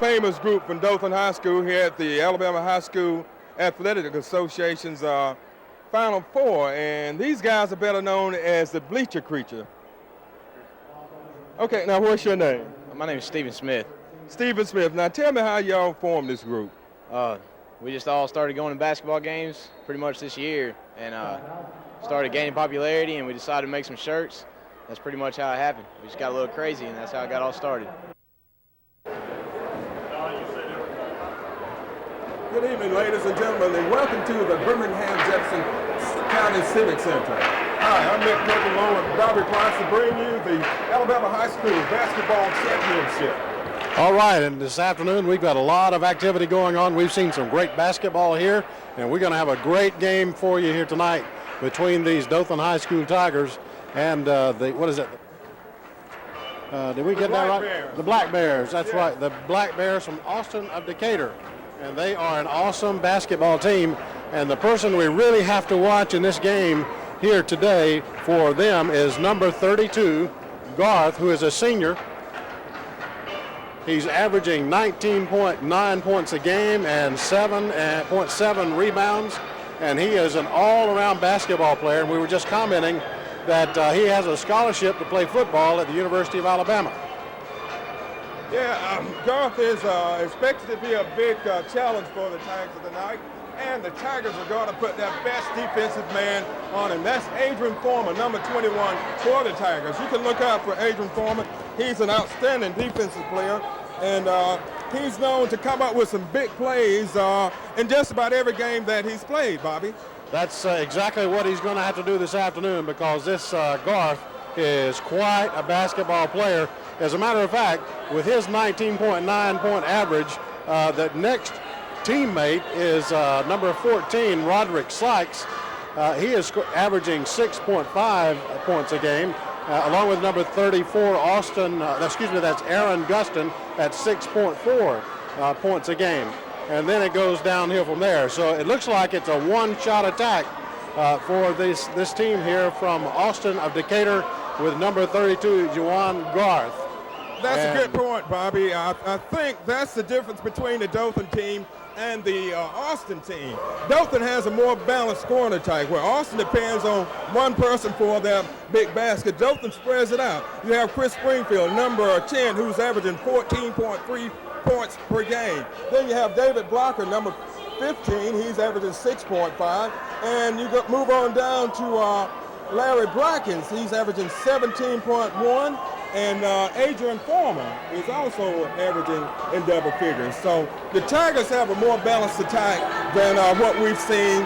Famous group from Dothan High School here at the Alabama High School Athletic Association's Final Four, and these guys are better known as the Bleacher Creature. Okay, now what's your name? My name is Stephen Smith. Stephen Smith. Now tell me how y'all formed this group. We just all started going to basketball games pretty much this year, and started gaining popularity, and we decided to make some shirts. That's pretty much how it happened. We just got a little crazy, and that's how it got all started. Good evening, ladies and gentlemen, and welcome to the Birmingham Jefferson County Civic Center. Hi, I'm Nick Kirk along with Bobby Price to bring you the Alabama High School Basketball Championship. All right, and this afternoon we've got a lot of activity going on. We've seen some great basketball here, and we're going to have a great game for you here tonight between these Dothan High School Tigers and what is it? Did we get that right? Bears. The Black Bears, that's Yeah. right. The Black Bears from Austin of Decatur. And they are an awesome basketball team. And the person we really have to watch in this game here today for them is number 32, Garth, who is a senior. He's averaging 19.9 points a game and 7.7 rebounds. And he is an all-around basketball player. And we were just commenting that he has a scholarship to play football at the University of Alabama. Yeah, Garth is expected to be a big challenge for the Tigers tonight, and the Tigers are going to put their best defensive man on him. That's Adrian Foreman, number 21 for the Tigers. You can look out for Adrian Foreman. He's an outstanding defensive player, and he's known to come up with some big plays in just about every game that he's played, Bobby. That's Exactly what he's going to have to do this afternoon, because this Garth is quite a basketball player. As a matter of fact, with his 19.9 point average, the next teammate is number 14, Roderick Sykes. He is averaging 6.5 points a game, along with number 34, that's Aaron Guston at 6.4 points a game. And then it goes downhill from there. So it looks like it's a one-shot attack for this team here from Austin of Decatur with number 32, Juwan Garth. That's a good point, Bobby. I think that's the difference between the Dothan team and the Austin team. Dothan has a more balanced scoring attack, where Austin depends on one person for their big basket. Dothan spreads it out. You have Chris Springfield, number 10, who's averaging 14.3 points per game. Then you have David Blocker, number 15. He's averaging 6.5. And you move on down to Larry Brackens. He's averaging 17.1. And Adrian Foreman is also averaging in double figures. So the Tigers have a more balanced attack than what we've seen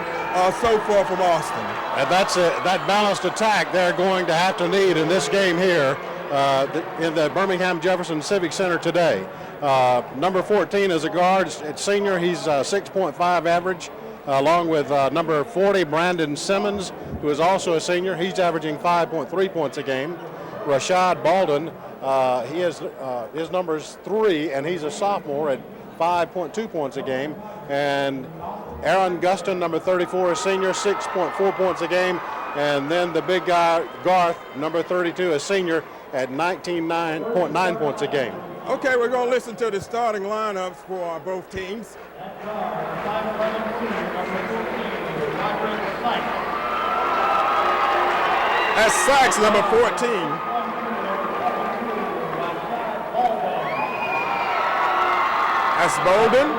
so far from Austin. And that balanced attack they're going to have to need in this game here in the Birmingham Jefferson Civic Center today. Number 14 is a guard, it's senior. He's 6.5 average, along with number 40, Brandon Simmons, who is also a senior. He's averaging 5.3 points a game. Rashad Baldwin, his number is 3, and he's a sophomore at 5.2 points a game. And Aaron Guston, number 34, is senior, 6.4 points a game. And then the big guy, Garth, number 32, is senior at 19.9 points a game. Okay, we're going to listen to the starting lineups for both teams. That's Sykes, number 14. That's Bolden.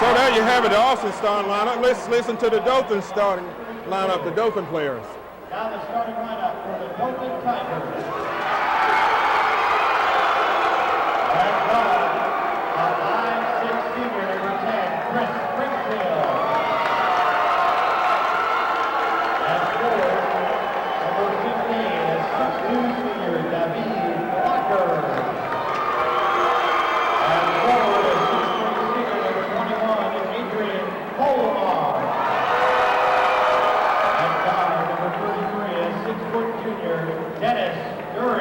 So there you have it, the Austin starting lineup. Let's listen to the Dothan starting lineup, the Dothan players. Now the starting lineup for the Dothan Tigers. And a 5'6" senior, number 10, Chris Springfield. And forward, number 15, is 6'2" senior, David Blocker. And forward is 6'3" senior, number 21, is Adrian Foreman. And guard, number 33, is 6' junior, Dennis Durham.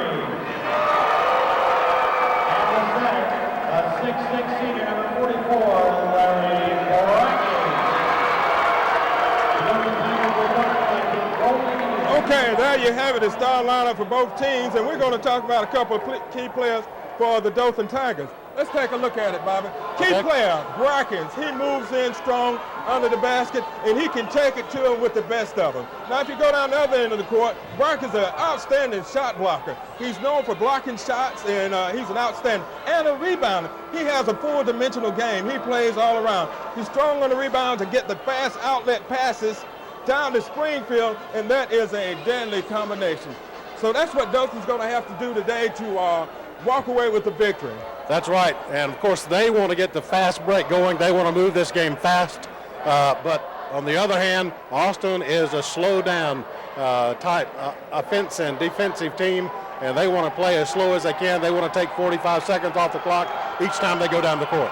Okay, there you have it, the star lineup for both teams, and we're going to talk about a couple of key players for the Dothan Tigers. Let's take a look at it, Bobby. Key player, Brackens. He moves in strong under the basket, and he can take it to him with the best of them. Now, if you go down the other end of the court, Brackens is an outstanding shot blocker. He's known for blocking shots, and he's an outstanding and a rebounder. He has a four-dimensional game. He plays all around. He's strong on the rebound to get the fast outlet passes down to Springfield, and that is a deadly combination. So that's what Dothan's going to have to do today to walk away with the victory. That's right, and of course they want to get the fast break going. They want to move this game fast, but on the other hand, Austin is a slow down type offense and defensive team, and they want to play as slow as they can. They want to take 45 seconds off the clock each time they go down the court.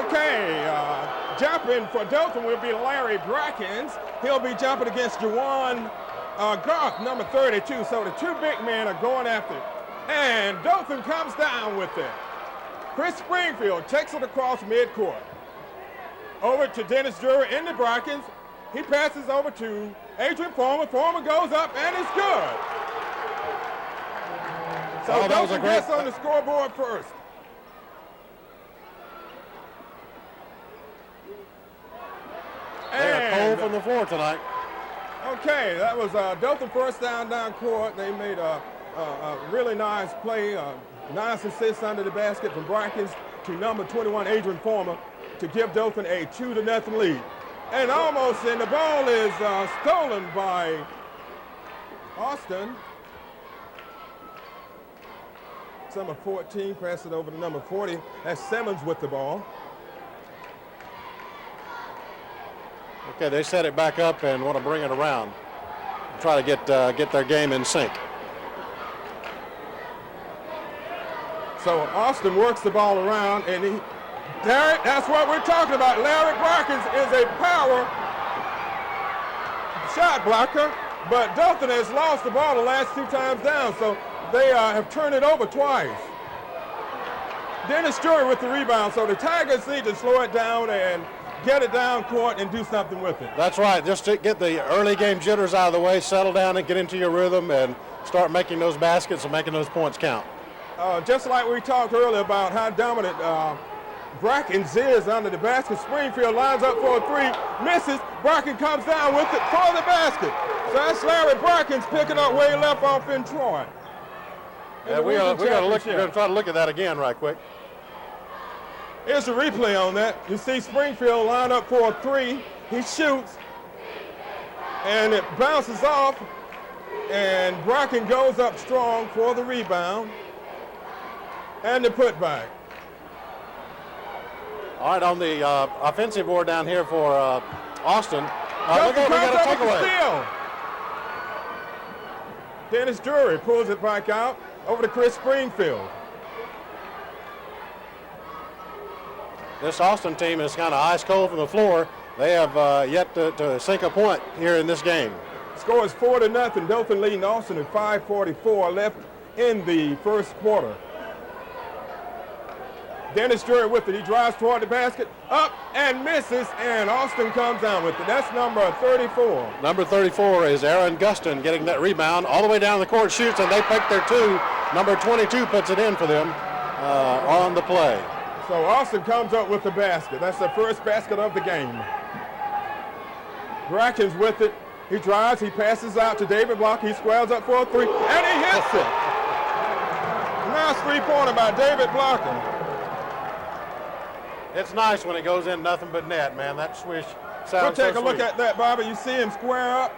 Okay, jumping for Dothan will be Larry Brackens. He'll be jumping against Juwan Garth, number 32. So the two big men are going after it. And Dothan comes down with it. Chris Springfield takes it across midcourt. Over to Dennis Drury in the Brackens. He passes over to Adrian Foreman. Foreman goes up and it's good. So Dothan gets on the scoreboard first. They're cold from the floor tonight. Okay, that was Dothan first down court. They made a really nice play. Nice assist under the basket from Brackens to number 21, Adrian Foreman, to give Dothan a 2-0 lead. And almost, and the ball is stolen by Austin. Number 14, pass it over to number 40. That's Simmons with the ball. Okay, they set it back up and want to bring it around. Try to get their game in sync. So Austin works the ball around, and that's what we're talking about. Larry Brackens is a power shot blocker, but Dothan has lost the ball the last two times down, so they have turned it over twice. Dennis Drury with the rebound, so the Tigers need to slow it down and get it down court and do something with it. That's right. Just to get the early game jitters out of the way, settle down and get into your rhythm and start making those baskets and making those points count. Just like we talked earlier about how dominant Brackens is under the basket. Springfield lines up for a three, misses. Brackens comes down with it for the basket. So that's Larry Brackens picking up where he left off in Troy. Yeah, we're going to try to look at that again right quick. Here's a replay on that. You see Springfield line up for a three. He shoots, and it bounces off, and Brackens goes up strong for the rebound and the putback. All right, on the offensive board down here for Austin. Look at we got a takeaway. Dennis Drury pulls it back out over to Chris Springfield. This Austin team is kind of ice cold from the floor. They have yet to sink a point here in this game. Score is 4-0. Dothan leading Austin at 5:44 left in the first quarter. Dennis Drury with it. He drives toward the basket, up and misses, and Austin comes down with it. That's number 34. Number 34 is Aaron Guston getting that rebound all the way down the court, shoots, and they pick their two. Number 22 puts it in for them on the play. So Austin comes up with the basket. That's the first basket of the game. Brackens with it. He drives, he passes out to David Block. He squares up for a three, and he hits it. Nice three-pointer by David Blocker. It's nice when it goes in nothing but net, man. That swish sounds We'll take so a look sweet. at that, Bobby. You see him square up,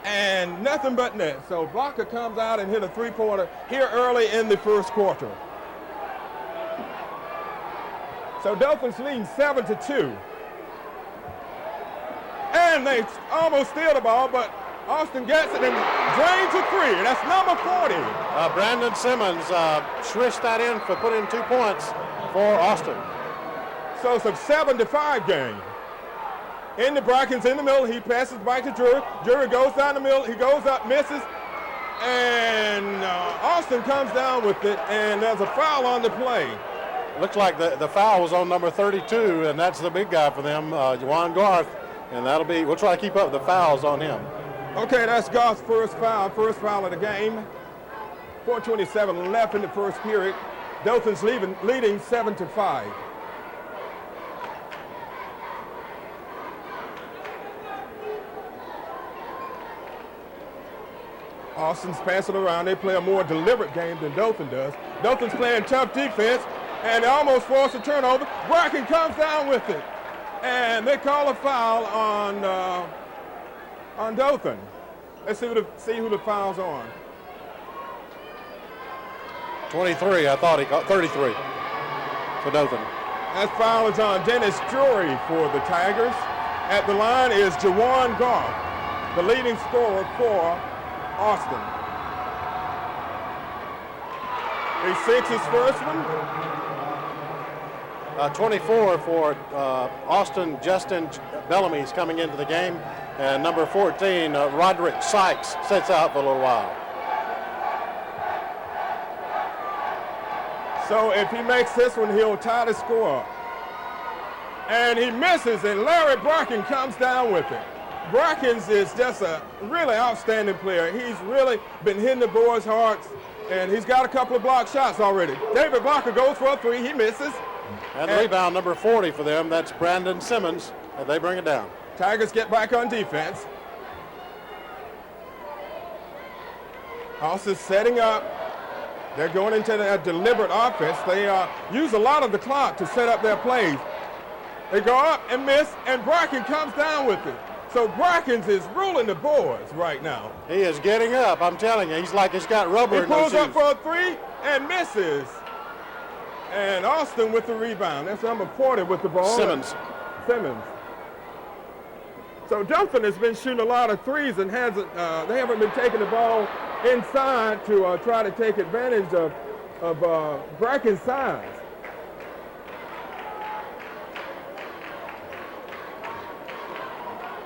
and nothing but net. So Blocker comes out and hit a three-pointer here early in the first quarter. So Dothan's leading 7-2. And they almost steal the ball, but Austin gets it and drains a three. That's number 40. Brandon Simmons swished that in for putting 2 points for Austin. So it's a 7-5 game. In the Brackens in the middle, he passes back to Drury. Drury goes down the middle, he goes up, misses, and Austin comes down with it, and there's a foul on the play. Looks like the foul was on number 32, and that's the big guy for them, Juwan Garth, and we'll try to keep up the fouls on him. Okay, that's Goff's first foul of the game. 4:27 left in the first period. Dothan's leading 7-5. Austin's passing around. They play a more deliberate game than Dothan does. Dothan's playing tough defense, and they almost force a turnover. Bracken comes down with it, and they call a foul on Dothan. Let's see who the foul's on. 23, I thought he caught 33 for Dothan. That foul is on Dennis Drury for the Tigers. At the line is Jawan Goff, the leading scorer for Austin. He sinks his first one. 24 for Austin. Justin Bellamy's coming into the game. And number 14, Roderick Sykes, sits out for a little while. So if he makes this one, he'll tie the score. And he misses, and Larry Bracken comes down with it. Brackens is just a really outstanding player. He's really been hitting the boys' hearts, and he's got a couple of block shots already. David Blocker goes for a three. He misses. And rebound number 40 for them. That's Brandon Simmons, and they bring it down. Tigers get back on defense. Austin's setting up. They're going into a deliberate offense. They use a lot of the clock to set up their plays. They go up and miss, and Bracken comes down with it. So Brackens is ruling the boards right now. He is getting up. I'm telling you, he's like he's got rubber in those shoes. He pulls up for a three and misses. And Austin with the rebound. That's number 40 with the ball. Simmons. So Dothan has been shooting a lot of threes and hasn't. They haven't been taking the ball inside to try to take advantage of Bracken's size.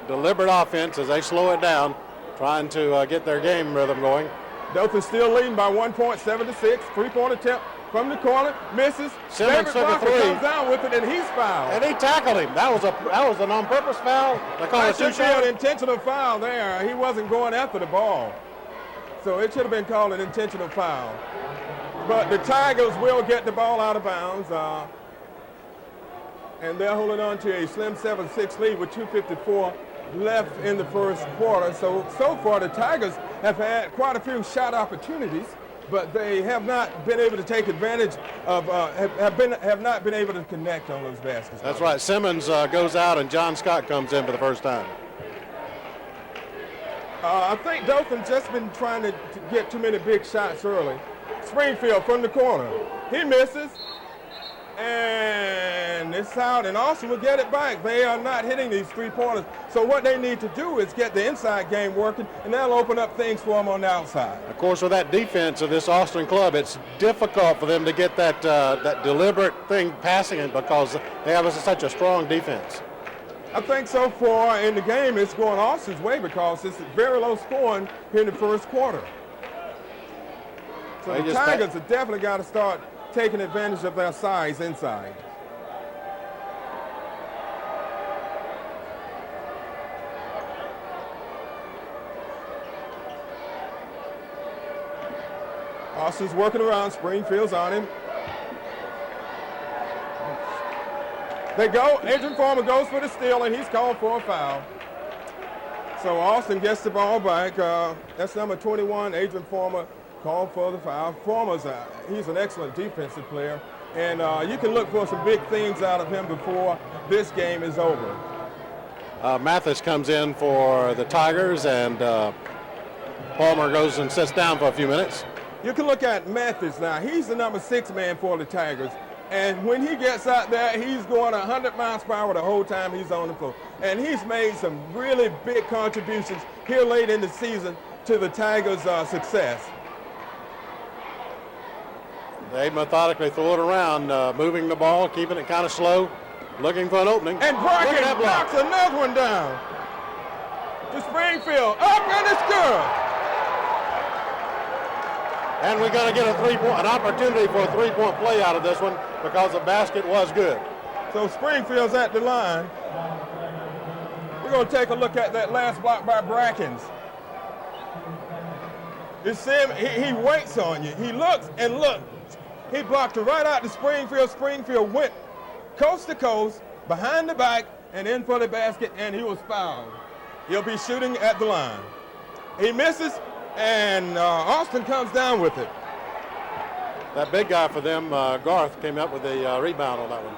Deliberate offense as they slow it down, trying to get their game rhythm going. Dothan still leading by 1 point, 7-6. Three-point attempt from the corner, misses. Simmons took a three. Comes down with it, and he's fouled. And he tackled him. That was an on-purpose foul. That should be an intentional foul there. He wasn't going after the ball, so it should have been called an intentional foul. But the Tigers will get the ball out of bounds, and they're holding on to a slim 7-6 lead with 2:54 left in the first quarter. So far the Tigers have had quite a few shot opportunities, but they have not been able to take advantage of, have not been able to connect on those baskets. That's right. Simmons goes out and John Scott comes in for the first time. I think Dothan's just been trying to get too many big shots early. Springfield from the corner. He misses. And it's out, and Austin will get it back. They are not hitting these three-pointers. So what they need to do is get the inside game working, and that'll open up things for them on the outside. Of course, with that defense of this Austin club, it's difficult for them to get that deliberate thing passing it because they have such a strong defense. I think so far in the game it's going Austin's way because it's very low scoring here in the first quarter. So the Tigers have definitely got to start taking advantage of their size inside. Austin's working around. Springfield's on him. They go. Adrian Farmer goes for the steal, and he's called for a foul. So Austin gets the ball back. That's number 21, Adrian Farmer, called for the foul. Farmer's he's an excellent defensive player, and you can look for some big things out of him before this game is over. Mathis comes in for the Tigers, and Palmer goes and sits down for a few minutes. You can look at Mathis now. He's the number 6 man for the Tigers. And when he gets out there, he's going 100 miles per hour the whole time he's on the floor. And he's made some really big contributions here late in the season to the Tigers' success. They methodically throw it around, moving the ball, keeping it kind of slow, looking for an opening. And Bracken knocks another one down. To Springfield, up and it's good. And we're going to get an opportunity for a three-point play out of this one because the basket was good. So Springfield's at the line. We're going to take a look at that last block by Brackens. You see him, he waits on you. He looks and looks. He blocked it right out to Springfield. Springfield went coast to coast, behind the back, and in for the basket, and he was fouled. He'll be shooting at the line. He misses, and Austin comes down with it. That big guy for them, Garth, came up with a rebound on that one.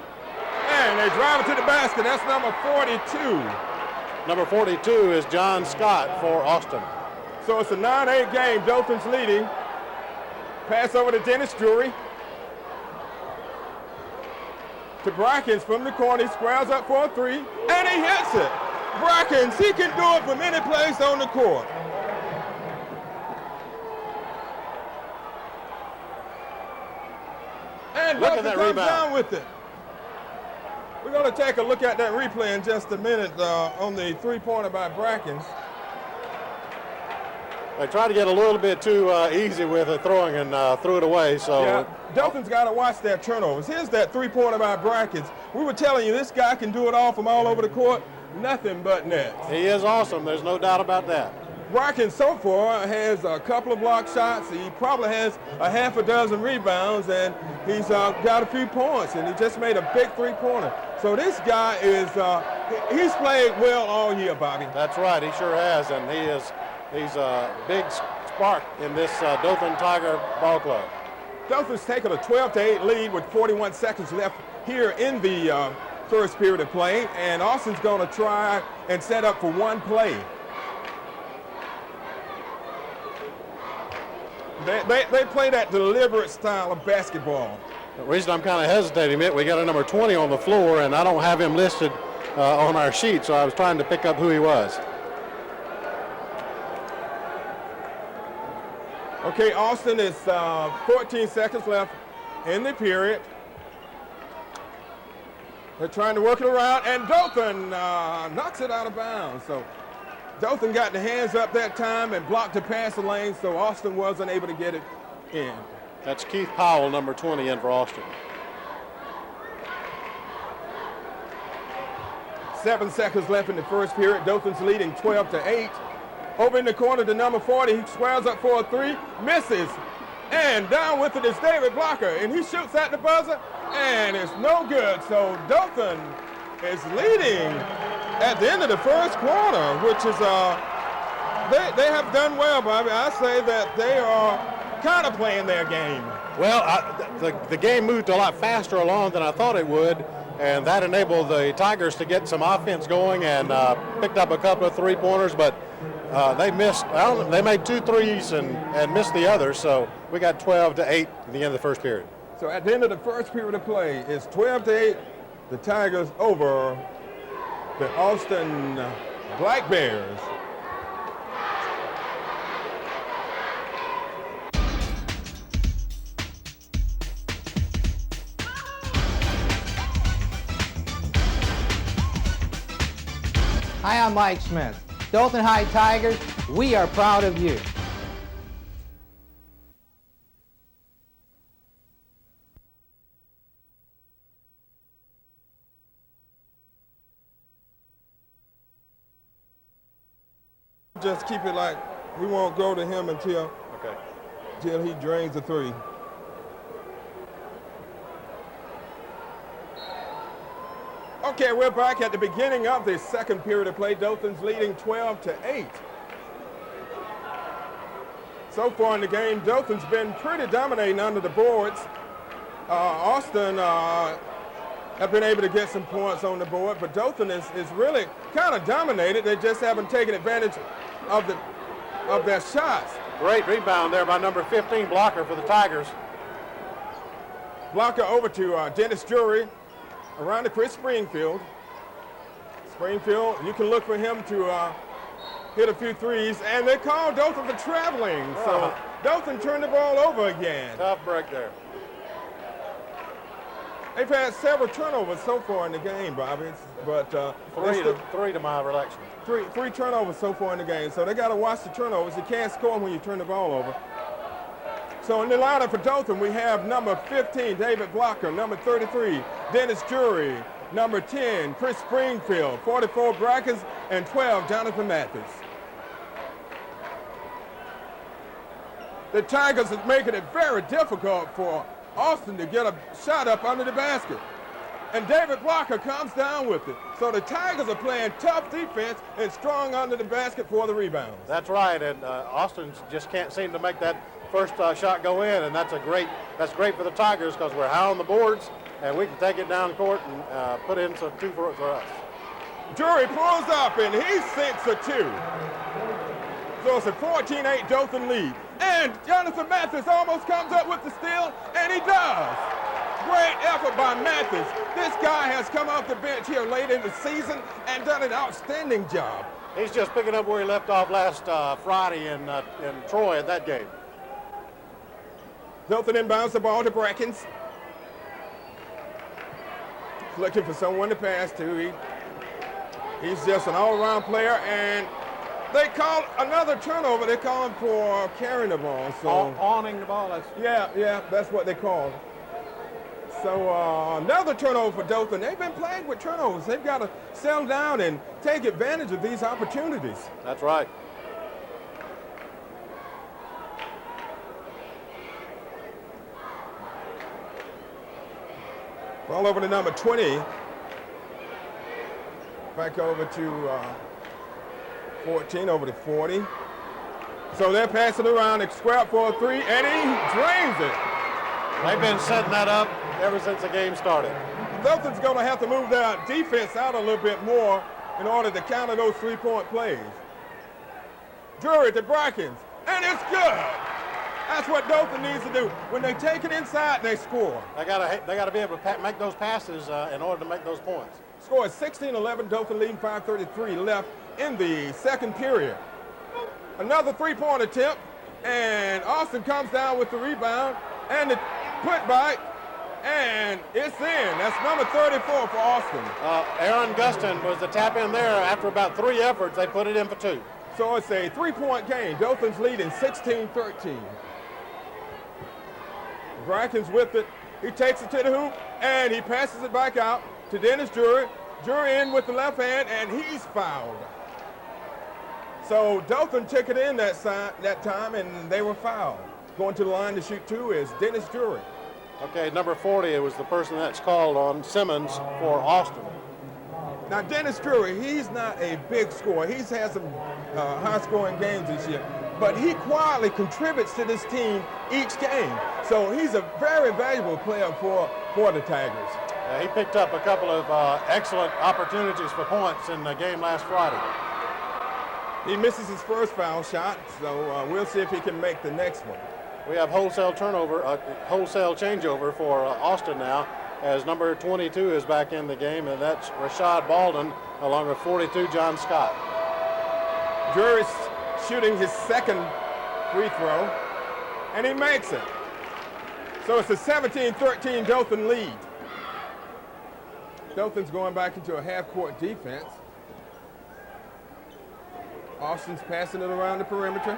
And they drive it to the basket. That's number 42. Number 42 is John Scott for Austin. So it's a 9-8 game. Dothan's leading. Pass over to Dennis Drury. To Brackens from the corner. He squares up for a three, and he hits it. Brackens, he can do it from any place on the court. And look Dothan at that comes rebound. down with it. We're going to take a look at that replay in just a minute on the three-pointer by Brackens. They tried to get a little bit too easy with it throwing and threw it away. So yeah, Dothan's got to watch their turnovers. Here's that three-pointer by Brackens. We were telling you this guy can do it all from all over the court. Nothing but nets. He is awesome. There's no doubt about that. Brackens so far has a couple of block shots. He probably has a half a dozen rebounds, and he's got a few points, and he just made a big three-pointer. So this guy is, he's played well all year, Bobby. That's right, he sure has, and he's a big spark in this Dothan Tiger ball club. Dothan's taken a 12-8 lead with 41 seconds left here in the first period of play, and Austin's going to try and set up for one play. They play that deliberate style of basketball. The reason I'm kind of hesitating a bit, we got a number 20 on the floor, and I don't have him listed on our sheet, so I was trying to pick up who he was. Okay, Austin is 14 seconds left in the period. They're trying to work it around, and Dothan knocks it out of bounds. So Dothan got the hands up that time and blocked the passing lane, so Austin wasn't able to get it in. That's Keith Powell, number 20, in for Austin. 7 seconds left in the first period. Dothan's leading 12-8. Over in the corner to number 40. He squares up for a three, misses, and down with it is David Blocker, and he shoots at the buzzer, and it's no good. So Dothan is leading at the end of the first quarter, which is they have done well, Bobby. I say that they are kind of playing their game. Well, the game moved a lot faster along than I thought it would, and that enabled the Tigers to get some offense going and picked up a couple of three-pointers, but they missed. They made 2 threes and missed the others, so we got 12-8 at the end of the first period. So at the end of the first period of play, it's 12-8. The Tigers over the Austin Black Bears. Hi, I'm Mike Smith. Dothan High Tigers, we are proud of you. Just keep it like we won't go to him until he drains the three. Okay, we're back at the beginning of the second period of play. Dothan's leading 12-8. So far in the game, Dothan's been pretty dominating under the boards. Austin have been able to get some points on the board, but Dothan is really kind of dominated. They just haven't taken advantage of their shots. Great rebound there by number 15, Blocker, for the Tigers. Blocker over to Dennis Drury. Around to Chris Springfield. Springfield, you can look for him to hit a few threes, and they call Dothan for traveling. So Dothan turned the ball over again. Tough break there. They've had several turnovers so far in the game, Bobby, but three to my recollection. Three turnovers so far in the game. So they got to watch the turnovers. You can't score when you turn the ball over. So in the lineup for Dothan, we have number 15, David Blocker, number 33, Dennis Drury, number 10, Chris Springfield, 44, Brackens, and 12, Jonathan Mathis. the Tigers is making it very difficult for Austin to get a shot up under the basket. And David Blocker comes down with it. So the Tigers are playing tough defense and strong under the basket for the rebounds. That's right, and Austin just can't seem to make that first shot go in, and that's great for the Tigers because we're high on the boards, and we can take it down court and put in some two for us. Drury pulls up, and he sinks a two. So it's a 14-8 Dothan lead. And Jonathan Mathis almost comes up with the steal, and he does. Great effort by Mathis. This guy has come off the bench here late in the season and done an outstanding job. He's just picking up where he left off last Friday in Troy at that game. Dothan inbounds the ball to Brackens. Looking for someone to pass to. He's just an all-around player, and they call another turnover. They call him for carrying the ball. So Pawning the ball. Yeah, that's what they call it. So another turnover for Dothan. They've been plagued with turnovers. They've got to settle down and take advantage of these opportunities. That's right. Ball over to number 20. Back over to 14, over to 40. So they're passing around, a scrap for a three, and he drains it. They've been setting that up ever since the game started. Dothan's going to have to move their defense out a little bit more in order to counter those three-point plays. Drury to Brackens, and it's good. That's what Dothan needs to do. When they take it inside, they score. They got to be able to make those passes in order to make those points. Score is 16-11, Dothan leading, 5:33 left in the second period. Another three-point attempt, and Austin comes down with the rebound and the putback, and it's in. That's number 34 for Austin. Aaron Gustin was the tap in there. After about 3 efforts, they put it in for 2. So it's a three-point game. Dothan's leading 16-13. Brackens with it. He takes it to the hoop, and he passes it back out to Dennis Drury. Drury in with the left hand, and he's fouled. So Dothan took it in that time, and they were fouled. Going to the line to shoot 2 is Dennis Drury. Okay, number 40, it was the person that's called on Simmons for Austin. Now, Dennis Drury, he's not a big scorer. He's had some high-scoring games this year, but he quietly contributes to this team each game. So he's a very valuable player for the Tigers. He picked up a couple of excellent opportunities for points in the game last Friday. He misses his first foul shot, so we'll see if he can make the next one. We have wholesale changeover for Austin now, as number 22 is back in the game, and that's Rashad Baldwin along with 42 John Scott. Drury's shooting his second free throw, and he makes it. So it's a 17-13 Dothan lead. Dothan's going back into a half-court defense. Austin's passing it around the perimeter.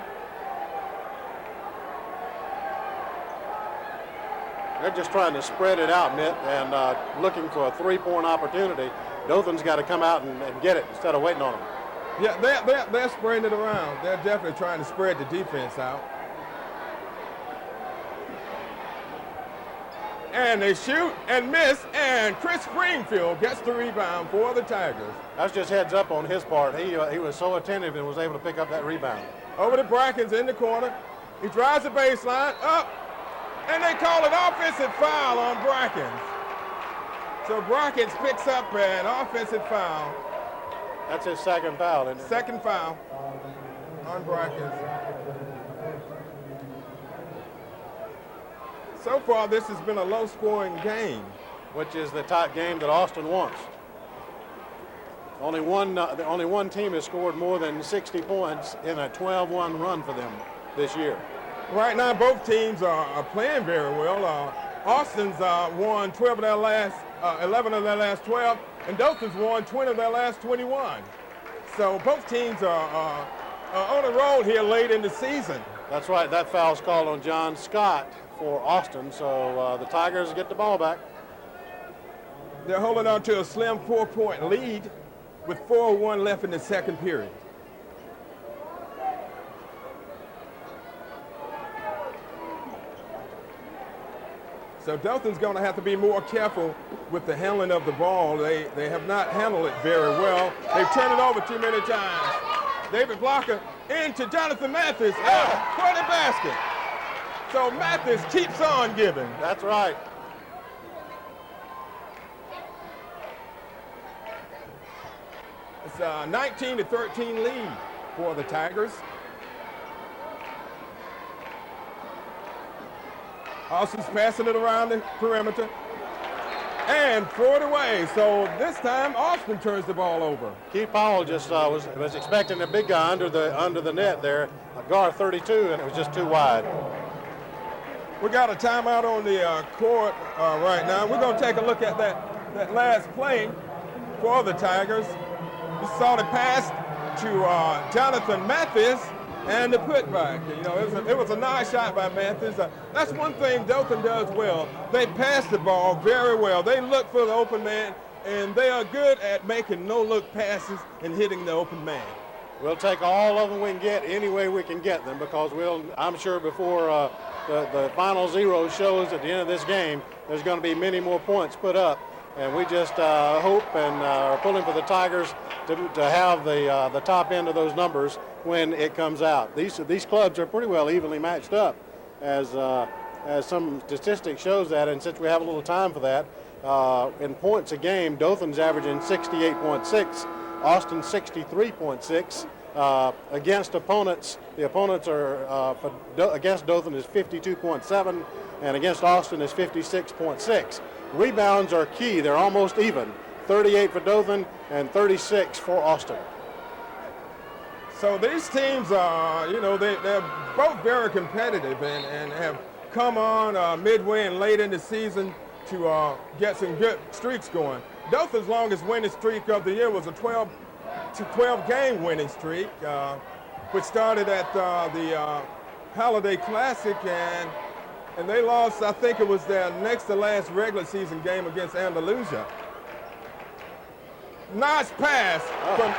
They're just trying to spread it out, Mitt, and looking for a three-point opportunity. Dothan's got to come out and get it instead of waiting on them. Yeah, they're spreading it around. They're definitely trying to spread the defense out. And they shoot and miss, and Chris Springfield gets the rebound for the Tigers. That's just heads up on his part. He was so attentive and was able to pick up that rebound. Over to Brackens in the corner. He drives the baseline up, and they call an offensive foul on Brackens. So Brackens picks up an offensive foul. That's his second foul, isn't it? Second foul on Brackens. So far, this has been a low-scoring game. Which is the type game that Austin wants. Only one team has scored more than 60 points in a 12-1 run for them this year. Right now, both teams are playing very well. Austin's won 11 of their last 12, and Dothan's won 20 of their last 21. So both teams are on a roll here late in the season. That's right. That foul's called on John Scott for Austin, so the Tigers get the ball back. They're holding on to a slim 4-point lead with 4:01 left in the second period. So Dothan's going to have to be more careful with the handling of the ball. They have not handled it very well. They've turned it over too many times. David Blocker into Jonathan Mathis. For the basket. So Mathis keeps on giving. That's right. It's a 19-13 lead for the Tigers. Austin's passing it around the perimeter and throw it away. So this time Austin turns the ball over. Keith Powell just was expecting a big guy under the net there, guard 32, and it was just too wide. We got a timeout on the court right now. We're going to take a look at that last play for the Tigers. You saw the pass to Jonathan Mathis and the putback. You know, it was a nice shot by Mathis. That's one thing Dothan does well. They pass the ball very well. They look for the open man, and they are good at making no-look passes and hitting the open man. We'll take all of them we can get any way we can get them, because I'm sure before the final zero shows at the end of this game, there's going to be many more points put up. And we just hope and are pulling for the Tigers to have the top end of those numbers when it comes out. These clubs are pretty well evenly matched up, as some statistics shows that. And since we have a little time for that, in points a game, Dothan's averaging 68.6, Austin 63.6. Against opponents, the opponents are against Dothan is 52.7, and against Austin is 56.6. Rebounds are key. They're almost even. 38 for Dothan and 36 for Austin. So these teams are, they're both very competitive and have come on midway and late in the season to get some good streaks going. Dothan's longest winning streak of the year was a 12-game winning streak, which started at the Holiday Classic, and they lost, I think it was their next to last regular season game against Andalusia. Nice pass from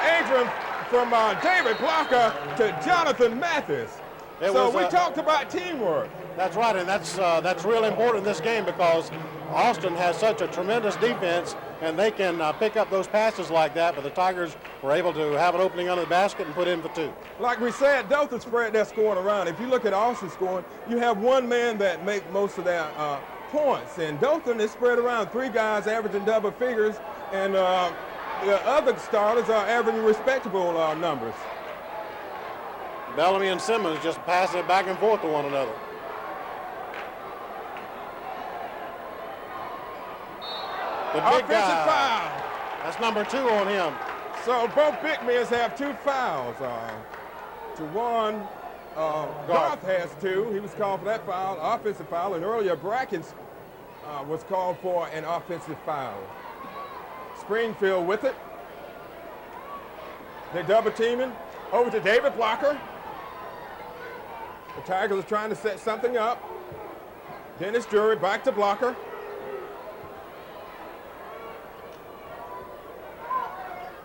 David Blocker to Jonathan Mathis. We talked about teamwork. That's right, and that's real important in this game, because Austin has such a tremendous defense, and they can pick up those passes like that, but the Tigers were able to have an opening under the basket and put in for two. Like we said, Dothan spread their scoring around. If you look at Austin scoring, you have one man that make most of their points, and Dothan is spread around. Three guys averaging double figures, and the other starters are averaging respectable numbers. Bellamy and Simmons just passing it back and forth to one another. The big Offensive foul. That's number 2 on him. So both big men have 2 fouls. To one, Garth has 2. He was called for that foul, offensive foul, and earlier Brackens was called for an offensive foul. Springfield with it. They're double teaming. Over to David Blocker. The Tigers are trying to set something up. Dennis Drury back to Blocker.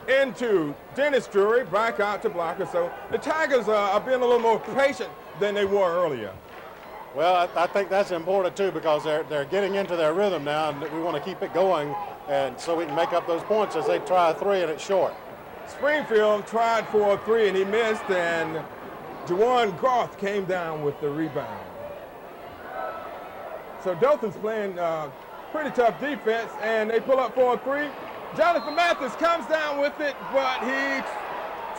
Into Dennis Drury, back out to Blocker. So the Tigers are being a little more patient than they were earlier. Well, I think that's important too, because they're getting into their rhythm now, and we want to keep it going, and so we can make up those points as they try a 3 and it's short. Springfield tried for a 3 and he missed, and Juwan Garth came down with the rebound. So Dothan's playing pretty tough defense, and they pull up for a 3. Jonathan Mathis comes down with it, but he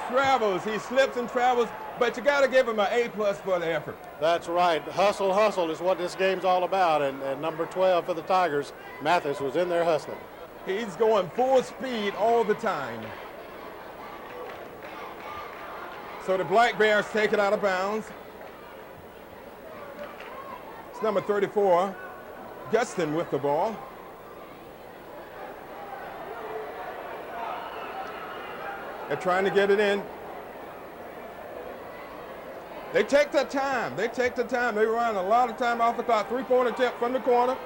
travels. He slips and travels, but you got to give him an A+ for the effort. That's right. Hustle is what this game's all about, and number 12 for the Tigers, Mathis, was in there hustling. He's going full speed all the time. So the Black Bears take it out of bounds. It's number 34, Gustin with the ball. They're trying to get it in. They take their time. They run a lot of time off the clock. 3-point attempt from the corner.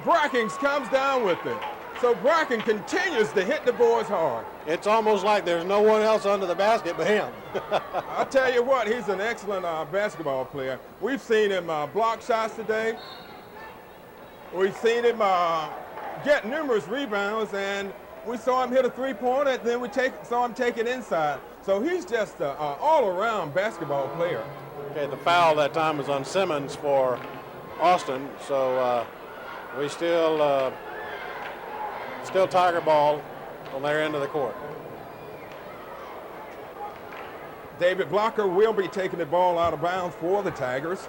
Brackens comes down with it. So Bracken continues to hit the boards hard. It's almost like there's no one else under the basket but him. I'll tell you what, he's an excellent basketball player. We've seen him block shots today. We've seen him get numerous rebounds, and we saw him hit a three-pointer, and then we saw him take it inside. So he's just an all-around basketball player. Okay, the foul that time was on Simmons for Austin, so we still Tiger ball on their end of the court. David Blocker will be taking the ball out of bounds for the Tigers.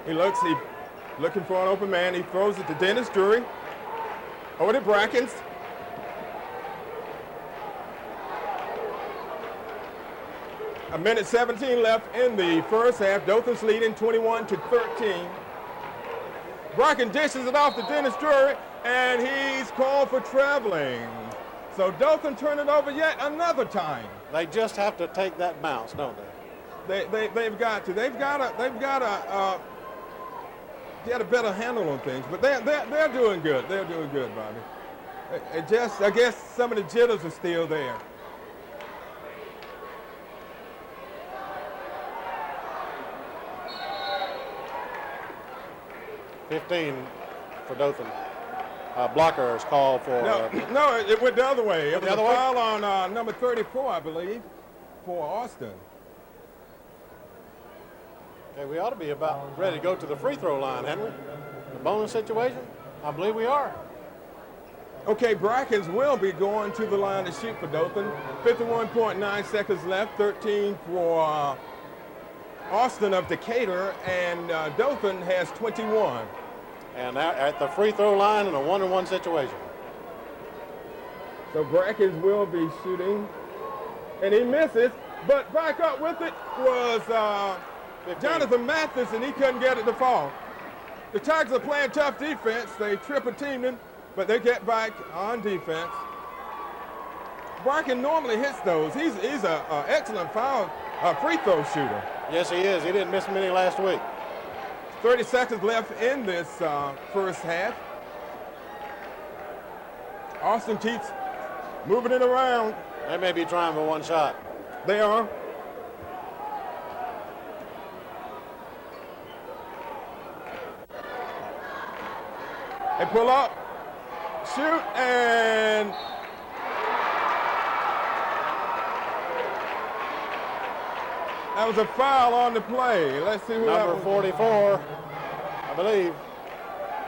He looking for an open man. He throws it to Dennis Drury. Over to Brackens. A minute 17 left in the first half. Dothan's leading 21-13. Bracken dishes it off to Dennis Drury, and he's called for traveling. So Dothan turn it over yet another time. They just have to take that bounce, don't they? They've got to get a better handle on things, but they're doing good. They're doing good, Bobby. I guess some of the jitters are still there. $15 for Dothan. Blocker is called for. No, it went the other way. It was a other way? foul on number 34, I believe, for Austin. Okay, we ought to be about ready to go to the free throw line, Henry. The bonus situation? I believe we are. Okay, Brackens will be going to the line to shoot for Dothan. 51.9 seconds left, 13 for Austin of Decatur, and Dothan has 21. And now at the free throw line in a 1-on-1 situation. So Brackens will be shooting, and he misses, but back up with it was Jonathan Mathis, and he couldn't get it to fall. The Tigers are playing tough defense. They triple teamed him, but they get back on defense. Bracken normally hits those. He's an excellent free throw shooter. Yes, he is. He didn't miss many last week. 30 seconds left in this first half. Austin keeps moving it around. They may be trying for one shot. They are. They pull up, shoot, and that was a foul on the play. Let's see who that Number was. 44, I believe.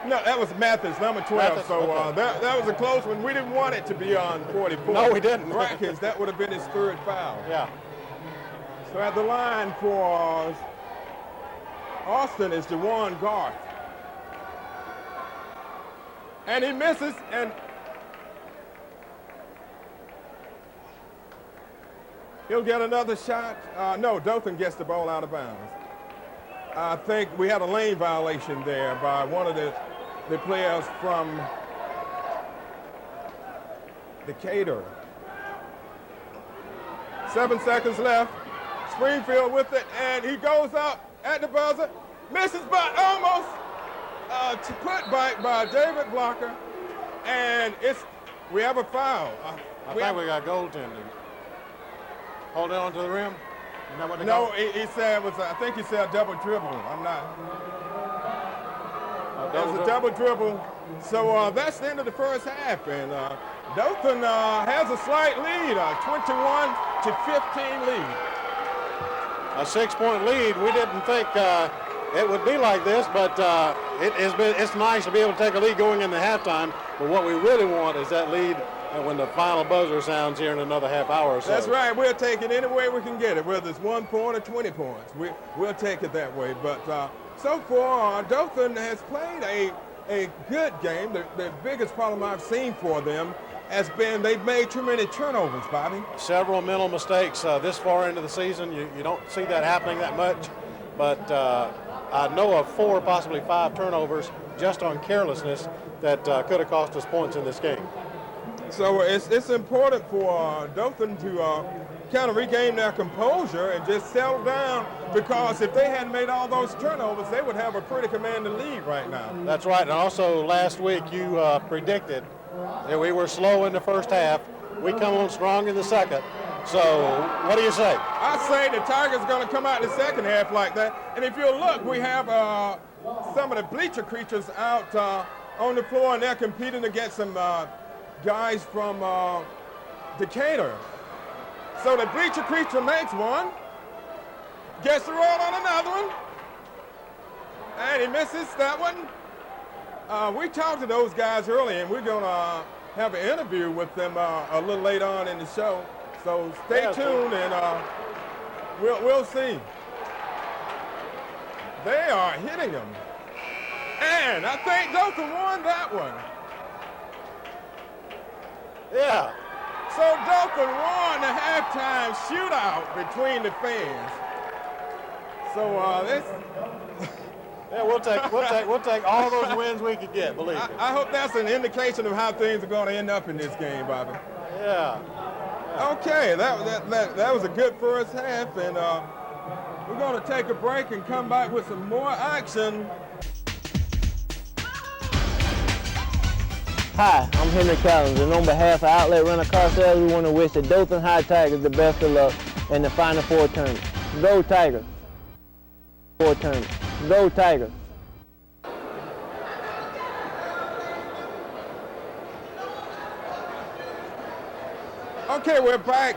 No, that was Mathis, number 12. Mathis, so okay. that was a close one. We didn't want it to be on 44. No, we didn't. Brackens, that would have been his third foul. Yeah. So at the line for Austin is Dewan Garth. And he misses, and he'll get another shot. No, Dothan gets the ball out of bounds. I think we had a lane violation there by one of the players from Decatur. 7 seconds left. Springfield with it, and he goes up at the buzzer, misses by almost put by David Blocker, and we have a foul. I think we got goaltending. Holding on to the rim? Isn't that what they No, call it? he said I think he said double dribble. I'm not. It was a double dribble. So that's the end of the first half, and Dothan has a slight lead, 21-15 lead. A 6-point lead. We didn't think it would be like this, but it's nice to be able to take a lead going into halftime. But what we really want is that lead when the final buzzer sounds here in another half hour or so. That's right. We'll take it any way we can get it, whether it's 1 point or 20 points. We'll take it that way. But so far, Dothan has played a good game. The biggest problem I've seen for them has been they've made too many turnovers, Bobby. Several mental mistakes this far into the season. You don't see that happening that much, but I know of 4, possibly 5 turnovers just on carelessness that could have cost us points in this game. So it's important for Dothan to kind of regain their composure and just settle down, because if they hadn't made all those turnovers, they would have a pretty commanding lead right now. That's right. And also last week you predicted that we were slow in the first half. We come on strong in the second, So what do you say? I say the Tigers are going to come out in the second half like that. And if you look, we have some of the bleacher creatures out on the floor, and they're competing against some guys from Decatur. So the bleacher creature makes one, gets the roll on another one, and he misses that one. We talked to those guys earlier, and we're going to have an interview with them a little later on in the show. So stay tuned, and we'll see. They are hitting them. And I think Dothan won that one. Yeah. So Dothan won the halftime shootout between the fans. So this. Yeah, we'll take all those wins we could get. Believe me. I hope that's an indication of how things are going to end up in this game, Bobby. Yeah. Okay, that was a good first half, and we're going to take a break and come back with some more action. Hi, I'm Henry Collins, and on behalf of Outlet Rental Car Sales, we want to wish the Dothan High Tigers the best of luck in the Final Four tournament. Go Tigers! Go Tigers! Okay, we're back.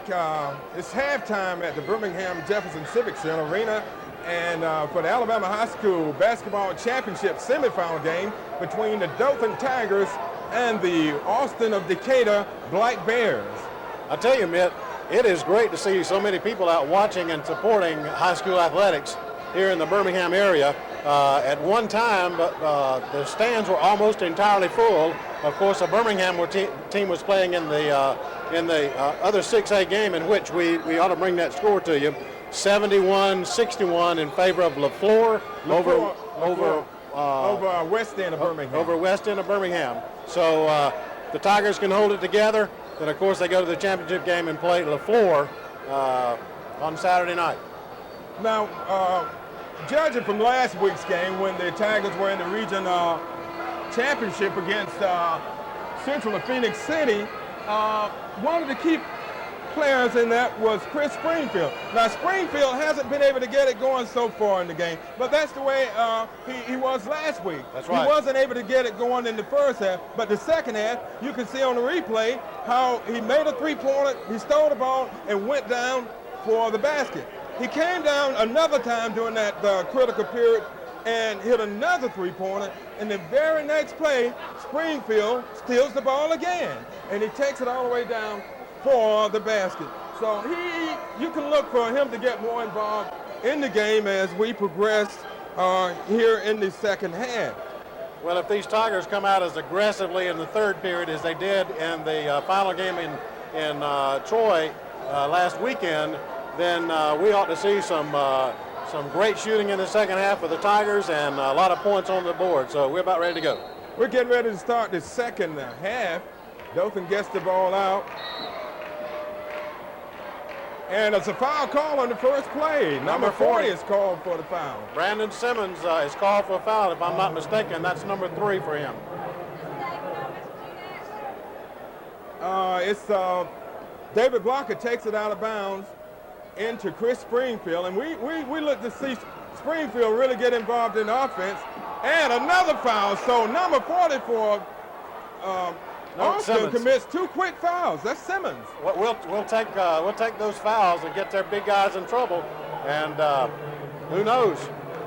It's halftime at the Birmingham Jefferson Civic Center Arena, and for the Alabama High School Basketball Championship semifinal game between the Dothan Tigers and the Austin of Decatur Black Bears. I tell you, Mitt, it is great to see so many people out watching and supporting high school athletics here in the Birmingham area. At one time, the stands were almost entirely full. Of course, the Birmingham team was playing in the other 6A game, in which we ought to bring that score to you. 71-61 in favor of LaFleur over West End of Birmingham. Over West End of Birmingham. So the Tigers can hold it together. Then, of course, they go to the championship game and play LaFleur on Saturday night. Now, judging from last week's game when the Tigers were in the region championship against Central of Phoenix City, one of the key players in that was Chris Springfield. Now, Springfield hasn't been able to get it going so far in the game, but that's the way he was last week. That's right. He wasn't able to get it going in the first half, but the second half, you can see on the replay how he made a three-pointer, he stole the ball, and went down for the basket. He came down another time during that critical period and hit another three-pointer. And the very next play, Springfield steals the ball again, and he takes it all the way down for the basket. So you can look for him to get more involved in the game as we progress here in the second half. Well, if these Tigers come out as aggressively in the third period as they did in the final game in Troy last weekend, then we ought to see some great shooting in the second half for the Tigers and a lot of points on the board. So we're about ready to go. We're getting ready to start the second half. Dothan gets the ball out. And it's a foul call on the first play. Number 40 is called for the foul. Brandon Simmons is called for a foul, if I'm not mistaken. That's number 3 for him. It's David Blocker takes it out of bounds into Chris Springfield, and we look to see Springfield really get involved in offense. And another foul. So number 44, Austin commits 2 quick fouls. That's Simmons. We'll take those fouls and get their big guys in trouble. And who knows?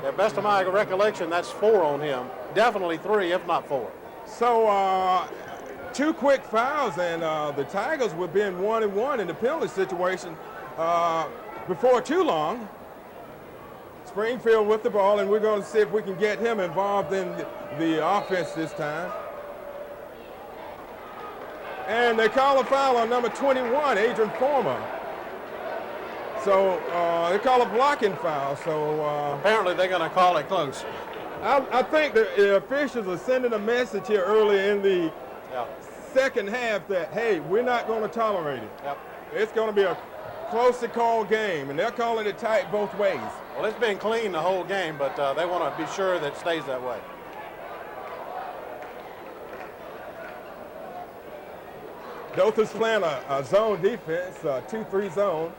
At best of my recollection, that's 4 on him. Definitely 3, if not 4. So 2 quick fouls, and the Tigers were being 1-1 in the penalty situation before too long. Springfield with the ball, and we're going to see if we can get him involved in the offense this time. And they call a foul on number 21, Adrian Former. So they call a blocking foul. So apparently they're going to call it close. I think the officials are sending a message here early in the second half that, hey, we're not going to tolerate it. Yep. It's going to be a closely called game, and they're calling it tight both ways. Well, it's been clean the whole game, but they want to be sure that it stays that way. Dothan's playing a zone defense, 2-3 zone.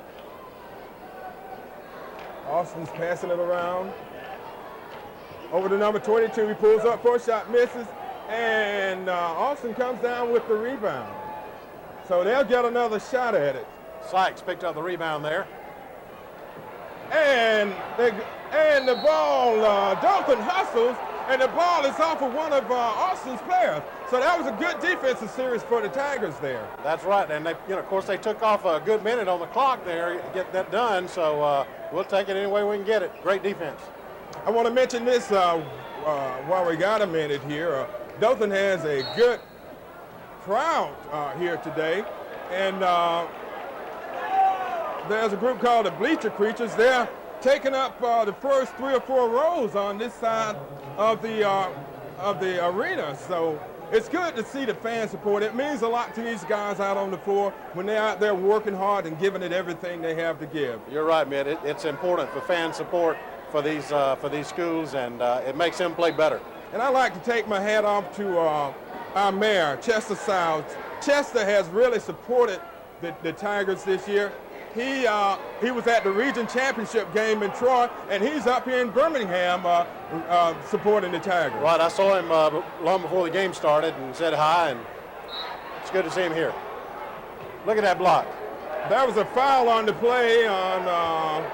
Austin's passing it around. Over to number 22, he pulls up for a shot, misses, and Austin comes down with the rebound. So they'll get another shot at it. Sykes picked up the rebound there. And the ball, Dothan hustles, and the ball is off of one of Austin's players. So that was a good defensive series for the Tigers there. That's right, and they, of course, they took off a good minute on the clock there to get that done. So we'll take it any way we can get it. Great defense. I want to mention this while we got a minute here. Dothan has a good crowd here today, and there's a group called the Bleacher Creatures. They're taking up the first 3 or 4 rows on this side of the arena. So it's good to see the fan support. It means a lot to these guys out on the floor when they're out there working hard and giving it everything they have to give. You're right, Mitt. It's important for fan support for these schools, and it makes them play better. And I'd like to take my hat off to our mayor, Chester South. Chester has really supported the Tigers this year. He was at the region championship game in Troy, and he's up here in Birmingham supporting the Tigers. Right, I saw him long before the game started and said hi, and it's good to see him here. Look at that block. That was a foul on the play on,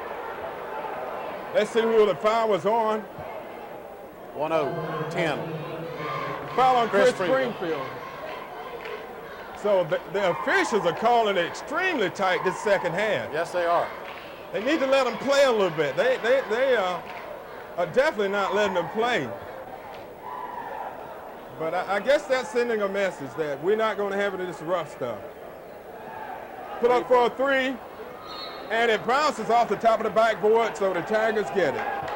let's see who the foul was on. 10. Foul on Chris Springfield. Springfield. So the officials are calling it extremely tight this second half. Yes, they are. They need to let them play a little bit. They are definitely not letting them play. But I guess that's sending a message that we're not going to have any of this rough stuff. Put up for a 3, and it bounces off the top of the backboard, so the Tigers get it.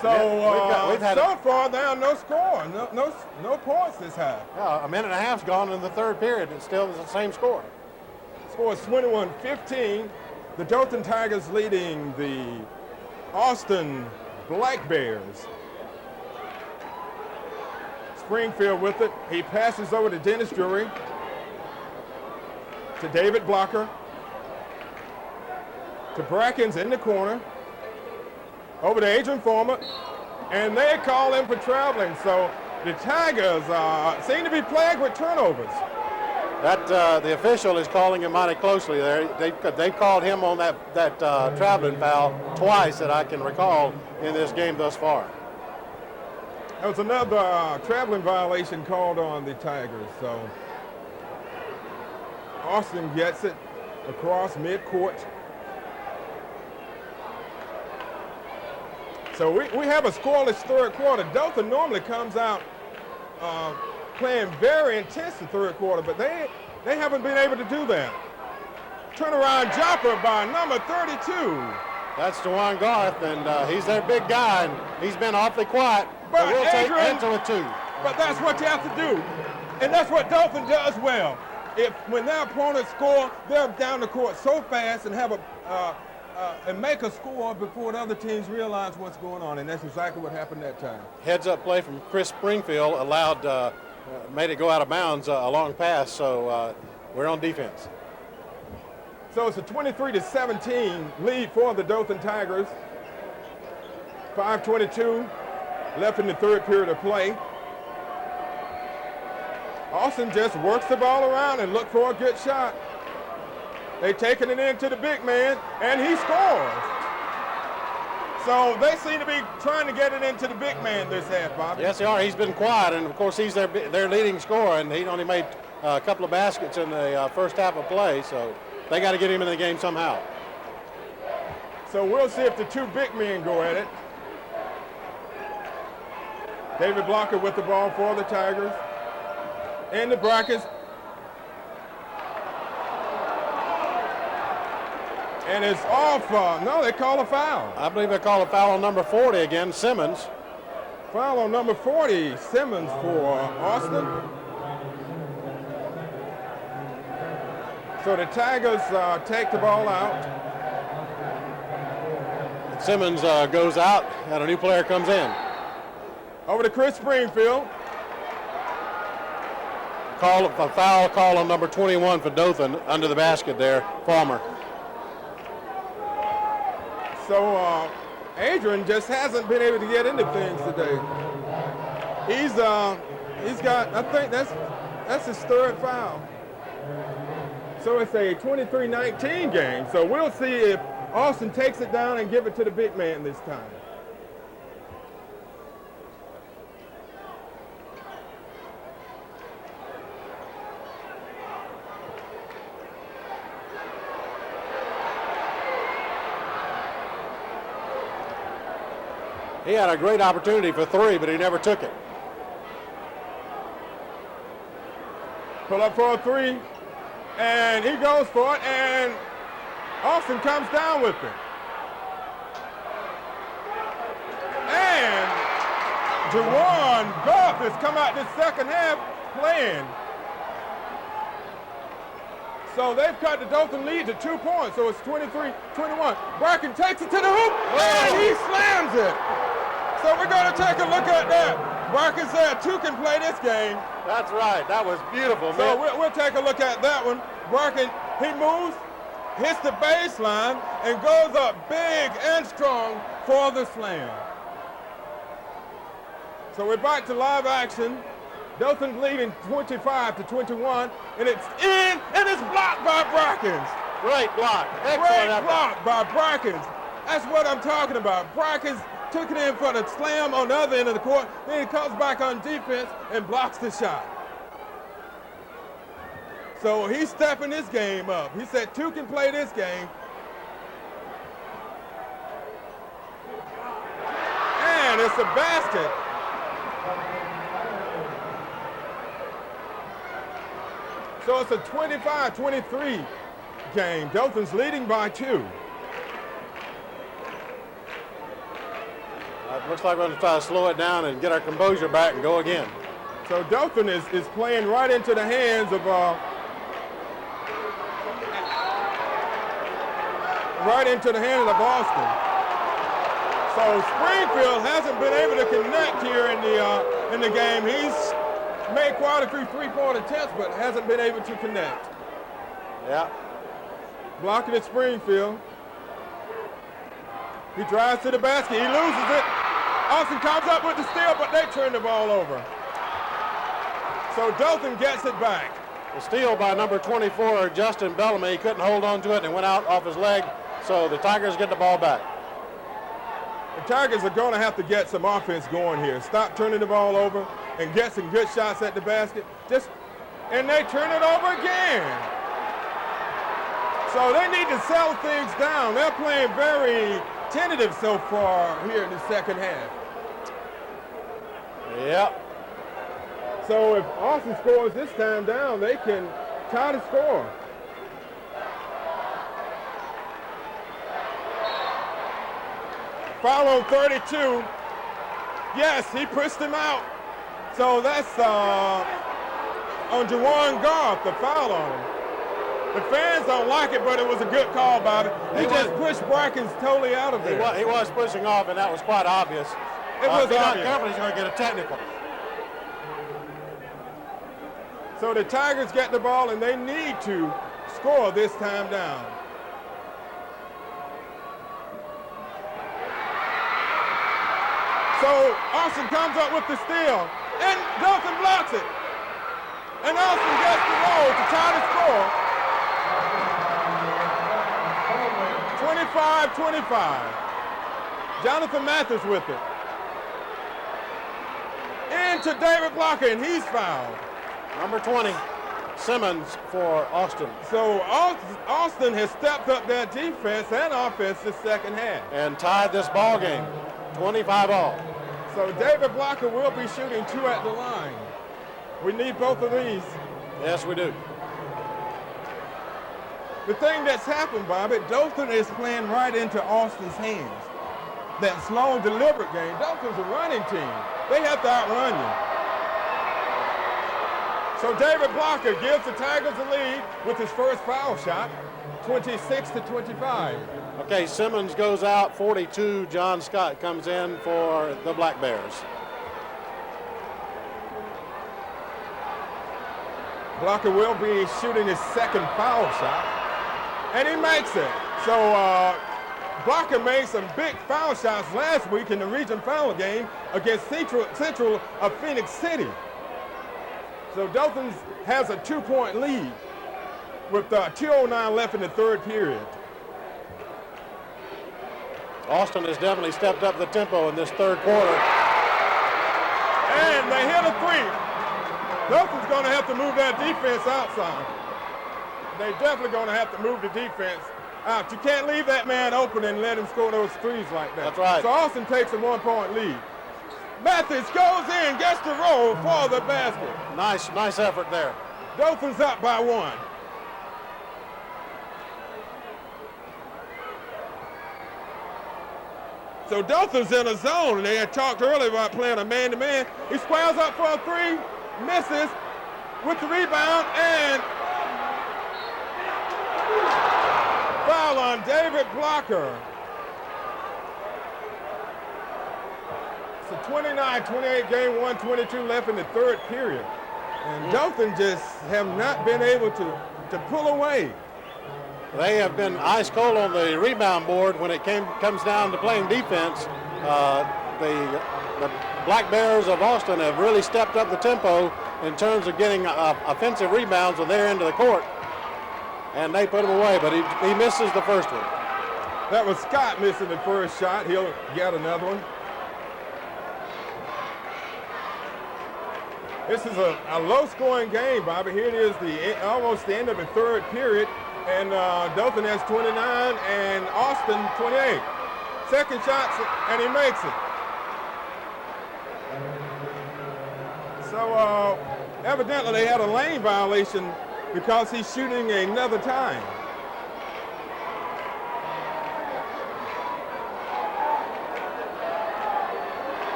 So so far now, no score, no points this half. Yeah, a minute and a half's gone in the third period. It's still the same score. Score is 21-15. The Dothan Tigers leading the Austin Black Bears. Springfield with it. He passes over to Dennis Drury, to David Blocker, to Brackens in the corner, over to Adrian Former, and they call him for traveling. So the Tigers seem to be plagued with turnovers. That the official is calling him mighty closely there. They called him on that traveling foul twice that I can recall in this game thus far. There was another traveling violation called on the Tigers. So Austin gets it across midcourt. So we have a scoreless third quarter. Dothan normally comes out playing very intense in third quarter, but they haven't been able to do that. Turnaround jumper by number 32. That's DeJuan Garth, and he's their big guy, and he's been awfully quiet. But we'll take Adrian, into a 2. But that's what you have to do, and that's what Dothan does well. When their opponents score, they're down the court so fast and have and make a score before the other teams realize what's going on, and that's exactly what happened that time. Heads-up play from Chris Springfield made it go out of bounds a long pass, so we're on defense. So it's a 23-17 lead for the Dothan Tigers. 5:22 left in the third period of play. Austin just works the ball around and look for a good shot. They taking it into the big man, and he scores. So they seem to be trying to get it into the big man this half, Bobby. Yes, they are. He's been quiet, and of course he's their leading scorer, and he only made a couple of baskets in the first half of play, so they got to get him in the game somehow. So we'll see if the two big men go at it. David Blocker with the ball for the Tigers. In the brackets. And it's off. No, they call a foul. I believe they call a foul on number 40 again, Simmons. Foul on number 40, Simmons for Austin. So the Tigers take the ball out. Simmons goes out, and a new player comes in. Over to Chris Springfield. A foul call on number 21 for Dothan under the basket there, Farmer. So Adrian just hasn't been able to get into things today. He's got, I think that's his third foul. So it's a 23-19 game. So we'll see if Austin takes it down and give it to the big man this time. He had a great opportunity for three, but he never took it. Pull up for a three, and he goes for it, and Austin comes down with it. And Jawan Goff has come out this second half playing. So they've cut the Dothan lead to 2 points, so it's 23-21. Bracken takes it to the hoop, and he slams it. So we're going to take a look at that. Bracken said two can play this game. That's right. That was beautiful, man. So we'll take a look at that one. Bracken, he moves, hits the baseline, and goes up big and strong for the slam. So we're back to live action. Dothan leading 25-21, and it's in, and it's blocked by Brackens. Great block. Great block by Brackens. That's what I'm talking about. Brackens took it in for the slam on the other end of the court, then he comes back on defense and blocks the shot. So he's stepping this game up. He said two can play this game. And it's a basket. So it's a 25-23 game. Dothan's leading by 2. Looks like we're going to try to slow it down and get our composure back and go again. So Dothan is playing right into the hands of Austin. So Springfield hasn't been able to connect here in the game. He's made quite a few three-point attempts, but hasn't been able to connect. Yeah. Blocking at Springfield. He drives to the basket. He loses it. Austin comes up with the steal, but they turn the ball over. So Dothan gets it back. The steal by number 24, Justin Bellamy. He couldn't hold on to it and went out off his leg. So the Tigers get the ball back. The Tigers are going to have to get some offense going here. Stop turning the ball over and get some good shots at the basket. And they turn it over again. So they need to settle things down. They're playing very tentative so far here in the second half. Yep. So if Austin scores this time down, they can tie the score. Foul on 32. Yes, he pushed him out. So that's on Jawan Goff, the foul on him. The fans don't like it, but it was a good call, Bobby. He just pushed Brackens totally out of there. He was pushing off, and that was quite obvious. It was if he's not obvious. careful, he's going to get a technical. So the Tigers get the ball, and they need to score this time down. So Austin comes up with the steal, and Dothan blocks it. And Austin gets the roll to tie the score. 25-25. Jonathan Mathis with it. Into David Blocker, and he's fouled. Number 20, Simmons for Austin. So Austin has stepped up their defense and offense this second half. And tied this ball game, 25 all. So David Blocker will be shooting 2 at the line. We need both of these. Yes, we do. The thing that's happened, Bobby, Dothan is playing right into Austin's hands. That slow, deliberate game. Dothan's a running team. They have to outrun you. So David Blocker gives the Tigers the lead with his first foul shot, 26-25. Okay, Simmons goes out, 42. John Scott comes in for the Black Bears. Blocker will be shooting his second foul shot, and he makes it. So Blocker made some big foul shots last week in the region final game against Central of Phoenix City. So Dothan has a 2-point lead with 2:09 left in the third period. Austin has definitely stepped up the tempo in this third quarter. And they hit a three. Dothan's going to have to move that defense outside. They're definitely going to have to move the defense out. You can't leave that man open and let him score those threes like that. That's right. So Austin takes a 1-point lead. Mathis goes in, gets the roll for the basket. Nice effort there. Dothan's up by 1. So Dothan's in a zone, and they had talked earlier about playing a man-to-man. He squares up for a three, misses with the rebound, and foul on David Blocker. It's a 29-28 game, 1:22 left in the third period. And Dothan just have not been able to pull away. They have been ice cold on the rebound board when it comes down to playing defense. The Black Bears of Austin have really stepped up the tempo in terms of getting offensive rebounds on their end of the court. And they put him away, but he misses the first one. That was Scott missing the first shot. He'll get another one. This is a low-scoring game, Bobby. Here it is, almost the end of the third period. And Dothan has 29 and Austin 28. Second shot, and he makes it. So evidently they had a lane violation because he's shooting another time.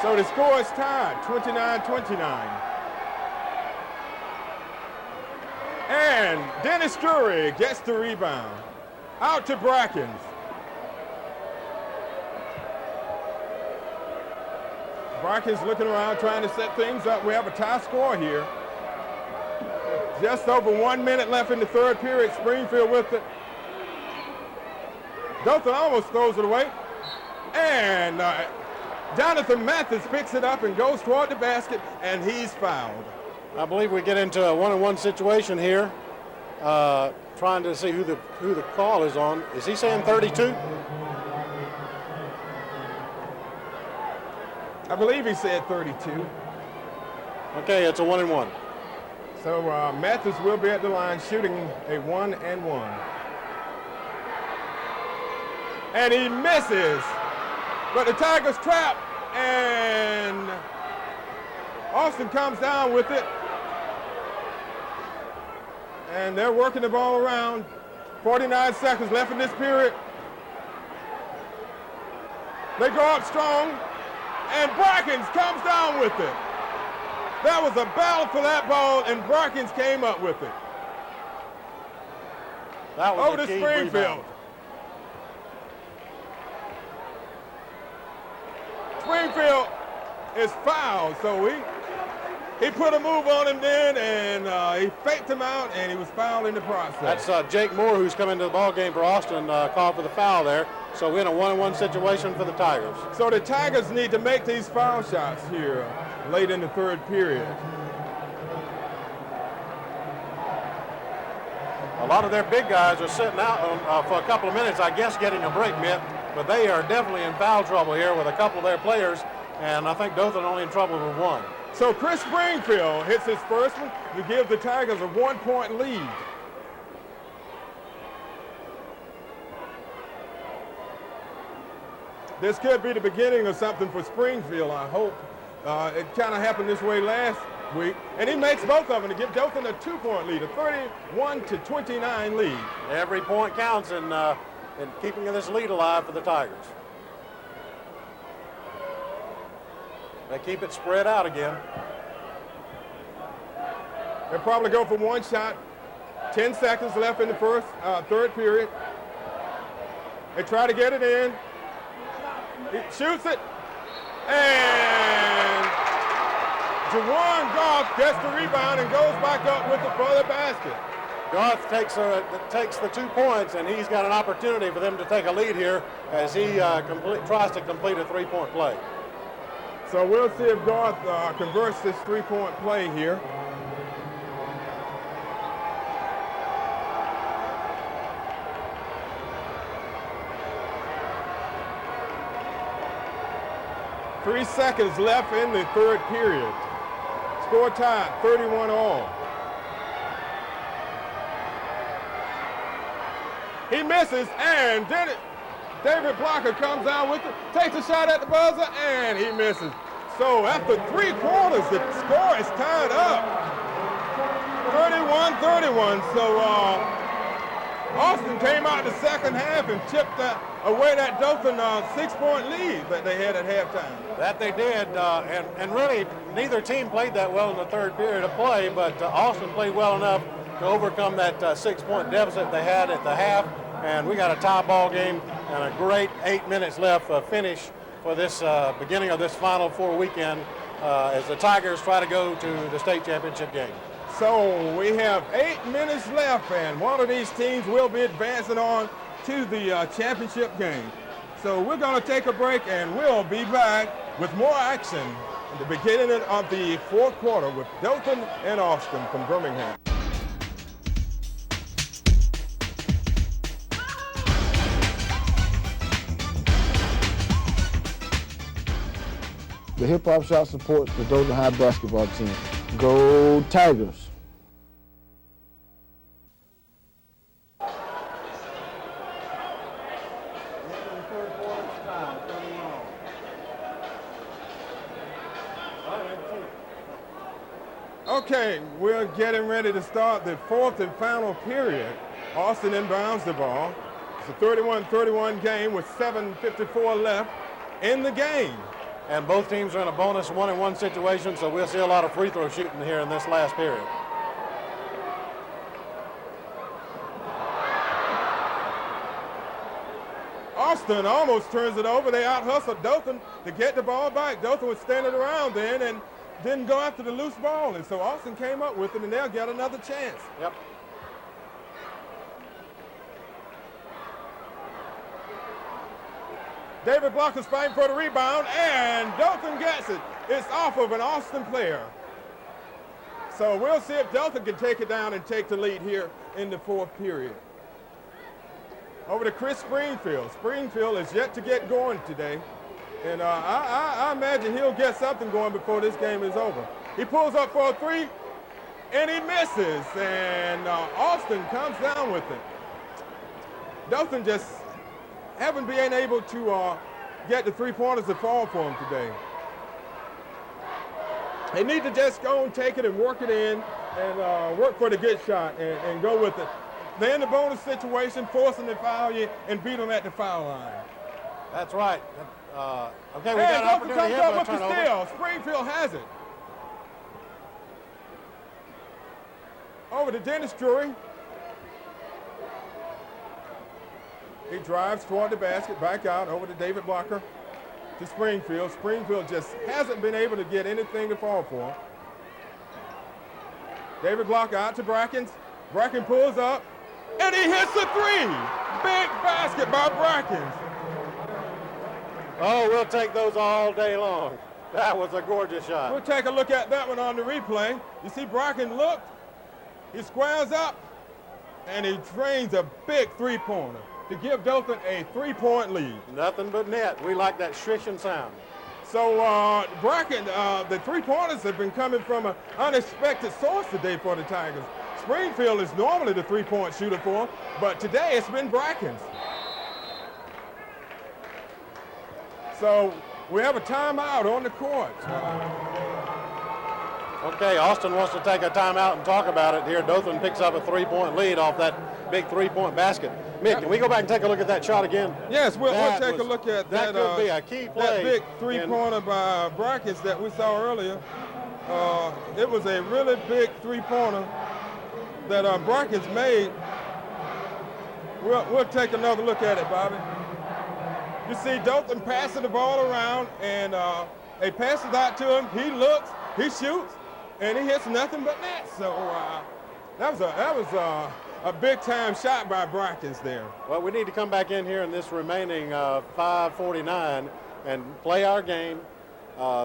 So the score is tied, 29-29. And Dennis Drury gets the rebound. Out to Brackens. Brackens looking around trying to set things up. We have a tie score here. Just over 1 minute left in the third period. Springfield with it. Dothan almost throws it away. And Jonathan Mathis picks it up and goes toward the basket, and he's fouled. I believe we get into a 1-on-1 situation here, trying to see who the call is on. Is he saying 32? I believe he said 32. Okay, it's a 1-and-1. So Mathis will be at the line shooting a 1-and-1. And he misses. But the Tigers trap, and Austin comes down with it. And they're working the ball around. 49 seconds left in this period. They go up strong, and Brackens comes down with it. That was a battle for that ball, and Brackens came up with it. That was over to key Springfield. rebound. Springfield is fouled, so he put a move on him then, and he faked him out, and he was fouled in the process. That's Jake Moore, who's come into the ball game for Austin, called for the foul there. So we're in a 1-on-1 situation for the Tigers. So the Tigers need to make these foul shots here late in the third period. A lot of their big guys are sitting out for a couple of minutes, I guess, getting a break, Mitt. But they are definitely in foul trouble here with a couple of their players, and I think Dothan only in trouble with one. So Chris Springfield hits his first one to give the Tigers a 1-point lead. This could be the beginning of something for Springfield, I hope. It kind of happened this way last week, and he makes both of them to give Dothan a 2-point lead, a 31-29 lead. Every point counts in keeping this lead alive for the Tigers. They keep it spread out again. They'll probably go for one shot. 10 seconds left in the third period. They try to get it in. He shoots it. And Jawan Gardner Garth gets the rebound and goes back up with the further basket. Garth takes the 2 points, and he's got an opportunity for them to take a lead here as he tries to complete a 3-point play. So we'll see if Garth converts this 3-point play here. Three seconds left in the third period. Score tied, 31 all. He misses, and David Blocker comes down with it, takes a shot at the buzzer, and he misses. So after 3 quarters, the score is tied up. 31-31. So Austin came out the second half and chipped away that Dothan 6-point lead that they had at halftime. That they did, and really neither team played that well in the third period of play, but Austin played well enough to overcome that 6-point deficit they had at the half, and we got a tie ball game and a great 8 minutes left finish for this beginning of this Final Four weekend as the Tigers try to go to the state championship game. So we have 8 minutes left, and one of these teams will be advancing on to the championship game. So we're going to take a break, and we'll be back with more action in the beginning of the fourth quarter with Dothan and Austin from Birmingham. The Hip Hop Shop supports the Dothan High basketball team. Go Tigers! Okay, we're getting ready to start the fourth and final period. Austin inbounds the ball. It's a 31-31 game with 7:54 left in the game. And both teams are in a bonus 1-and-1 situation, so we'll see a lot of free throw shooting here in this last period. Austin almost turns it over. They out-hustled Dothan to get the ball back. Dothan was standing around then and didn't go after the loose ball, and so Austin came up with it, and they'll get another chance. Yep. David Blocker's fighting for the rebound, and Dothan gets it. It's off of an Austin player. So we'll see if Dothan can take it down and take the lead here in the fourth period. Over to Chris Springfield. Springfield is yet to get going today. And I imagine he'll get something going before this game is over. He pulls up for a three, and he misses. And Austin comes down with it. Dothan just haven't been able to get the three-pointers to fall for him today. They need to just go and take it and work it in and work for the good shot and go with it. They're in the bonus situation, forcing the foul you and beat them at the foul line. That's right. Okay, we got an opportunity here for a turnover. Steal. Springfield has it. Over to Dennis Drury. He drives toward the basket, back out over to David Blocker to Springfield. Springfield just hasn't been able to get anything to fall for him. David Blocker out to Brackens. Bracken pulls up, and he hits a three. Big basket by Brackens. Oh, we'll take those all day long. That was a gorgeous shot. We'll take a look at that one on the replay. You see Bracken looked, he squares up, and he drains a big three-pointer to give Dothan a three-point lead. Nothing but net. We like that shrishing sound. So Bracken, the three-pointers have been coming from an unexpected source today for the Tigers. Springfield is normally the three-point shooter for them, but today it's been Bracken's. So we have a timeout on the court. Okay, Austin wants to take a timeout and talk about it here. Dothan picks up a three-point lead off that big three-point basket. Mick, can we go back and take a look at that shot again? Yes, we'll take a look at that. That could be a key play. That big three-pointer by Brackens that we saw earlier. It was a really big three-pointer that Brackens made. We'll take another look at it, Bobby. You see Dothan passing the ball around, and they pass it out to him. He looks, he shoots, and he hits nothing but net. So that was a big-time shot by Brackens there. Well, we need to come back in here in this remaining 5:49 and play our game,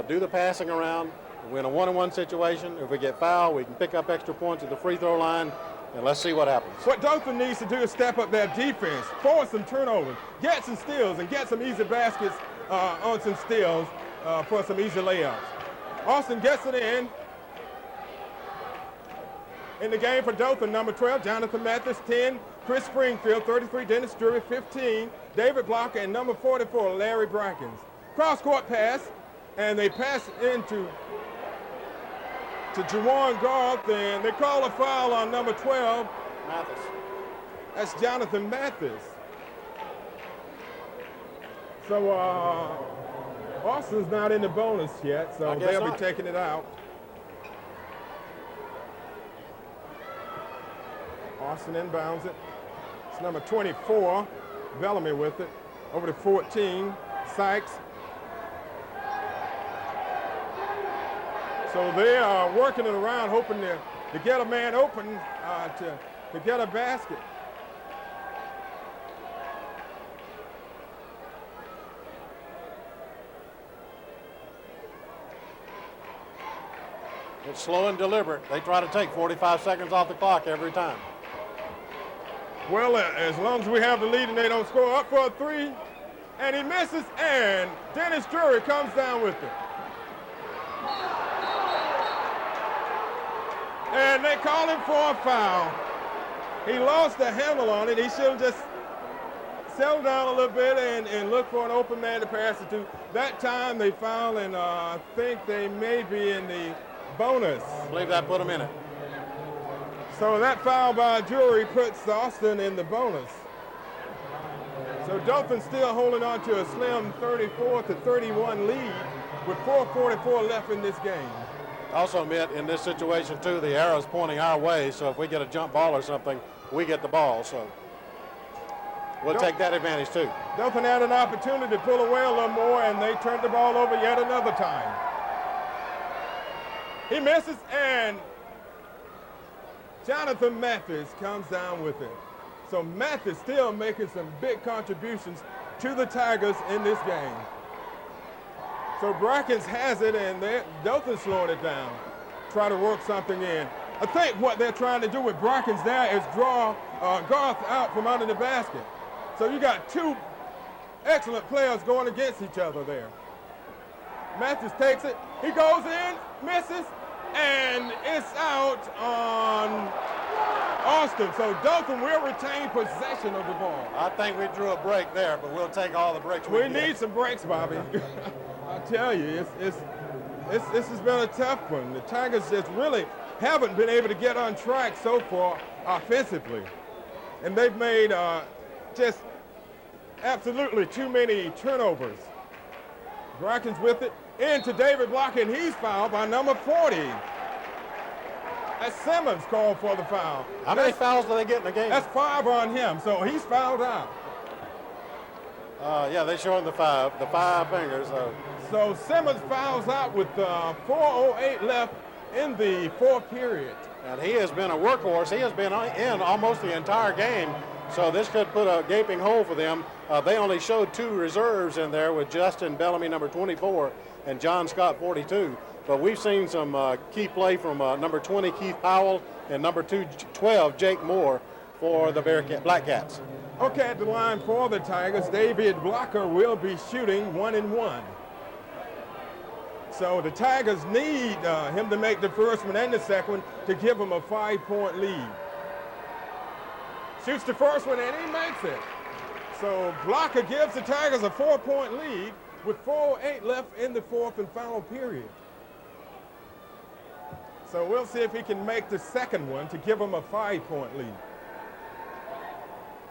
do the passing around, win a one-on-one situation. If we get fouled, we can pick up extra points at the free throw line, and let's see what happens. What Dothan needs to do is step up their defense, force some turnovers, get some steals, and get some easy baskets on some steals for some easy layups. Austin gets it in. In the game for Dothan, number 12, Jonathan Mathis, 10, Chris Springfield, 33, Dennis Drury, 15, David Blocker, and number 44, Larry Brackens. Cross-court pass, and they pass into Juwan Garth, and they call a foul on number 12. Mathis. That's Jonathan Mathis. So Austin's not in the bonus yet, so they'll be taking it out. Austin inbounds it. It's number 24, Bellamy with it. Over to 14, Sykes. So they are working it around, hoping to get a man open to get a basket. It's slow and deliberate. They try to take 45 seconds off the clock every time. Well, as long as we have the lead and they don't score, up for a three, and he misses, and Dennis Drury comes down with it. And they call him for a foul. He lost the handle on it. He should have just settled down a little bit and looked for an open man to pass it to. That time they foul, and I think they may be in the bonus. I believe that put them in it. So that foul by Drury puts Austin in the bonus. So Dothan still holding on to a slim 34-31 lead with 4:44 left in this game. Also, Mitt, in this situation, too, the arrow's pointing our way, so if we get a jump ball or something, we get the ball. So we'll take that advantage, too. Dothan had an opportunity to pull away a little more, and they turned the ball over yet another time. He misses, and Jonathan Mathis comes down with it. So Mathis still making some big contributions to the Tigers in this game. So Brackens has it, and Dothan's slowing it down. Try to work something in. I think what they're trying to do with Brackens there is draw Garth out from under the basket. So you got two excellent players going against each other there. Mathis takes it. He goes in, misses, and it's out on Austin. So Dothan will retain possession of the ball. I think we drew a break there, but we'll take all the breaks we need. Need some breaks, Bobby. I tell you, this has been a tough one. The Tigers just really haven't been able to get on track so far offensively. And they've made just absolutely too many turnovers. Brackens with it, into David Block, and he's fouled by number 40. That's Simmons called for the foul. How many fouls do they get in the game? That's 5 on him, so he's fouled out. Yeah, they're showing the five fingers. So Simmons fouls out with 4:08 left in the fourth period. And he has been a workhorse. He has been in almost the entire game. So this could put a gaping hole for them. They only showed 2 reserves in there with Justin Bellamy, number 24, and John Scott, 42. But we've seen some key play from number 20, Keith Powell, and number 12, Jake Moore, for the Black Cats. Okay, at the line for the Tigers, David Blocker will be shooting 1-1. So the Tigers need him to make the first one and the second one to give him a 5-point lead. Shoots the first one and he makes it. So Blocker gives the Tigers a 4-point lead with 4:08 left in the fourth and final period. So we'll see if he can make the second one to give him a 5-point lead.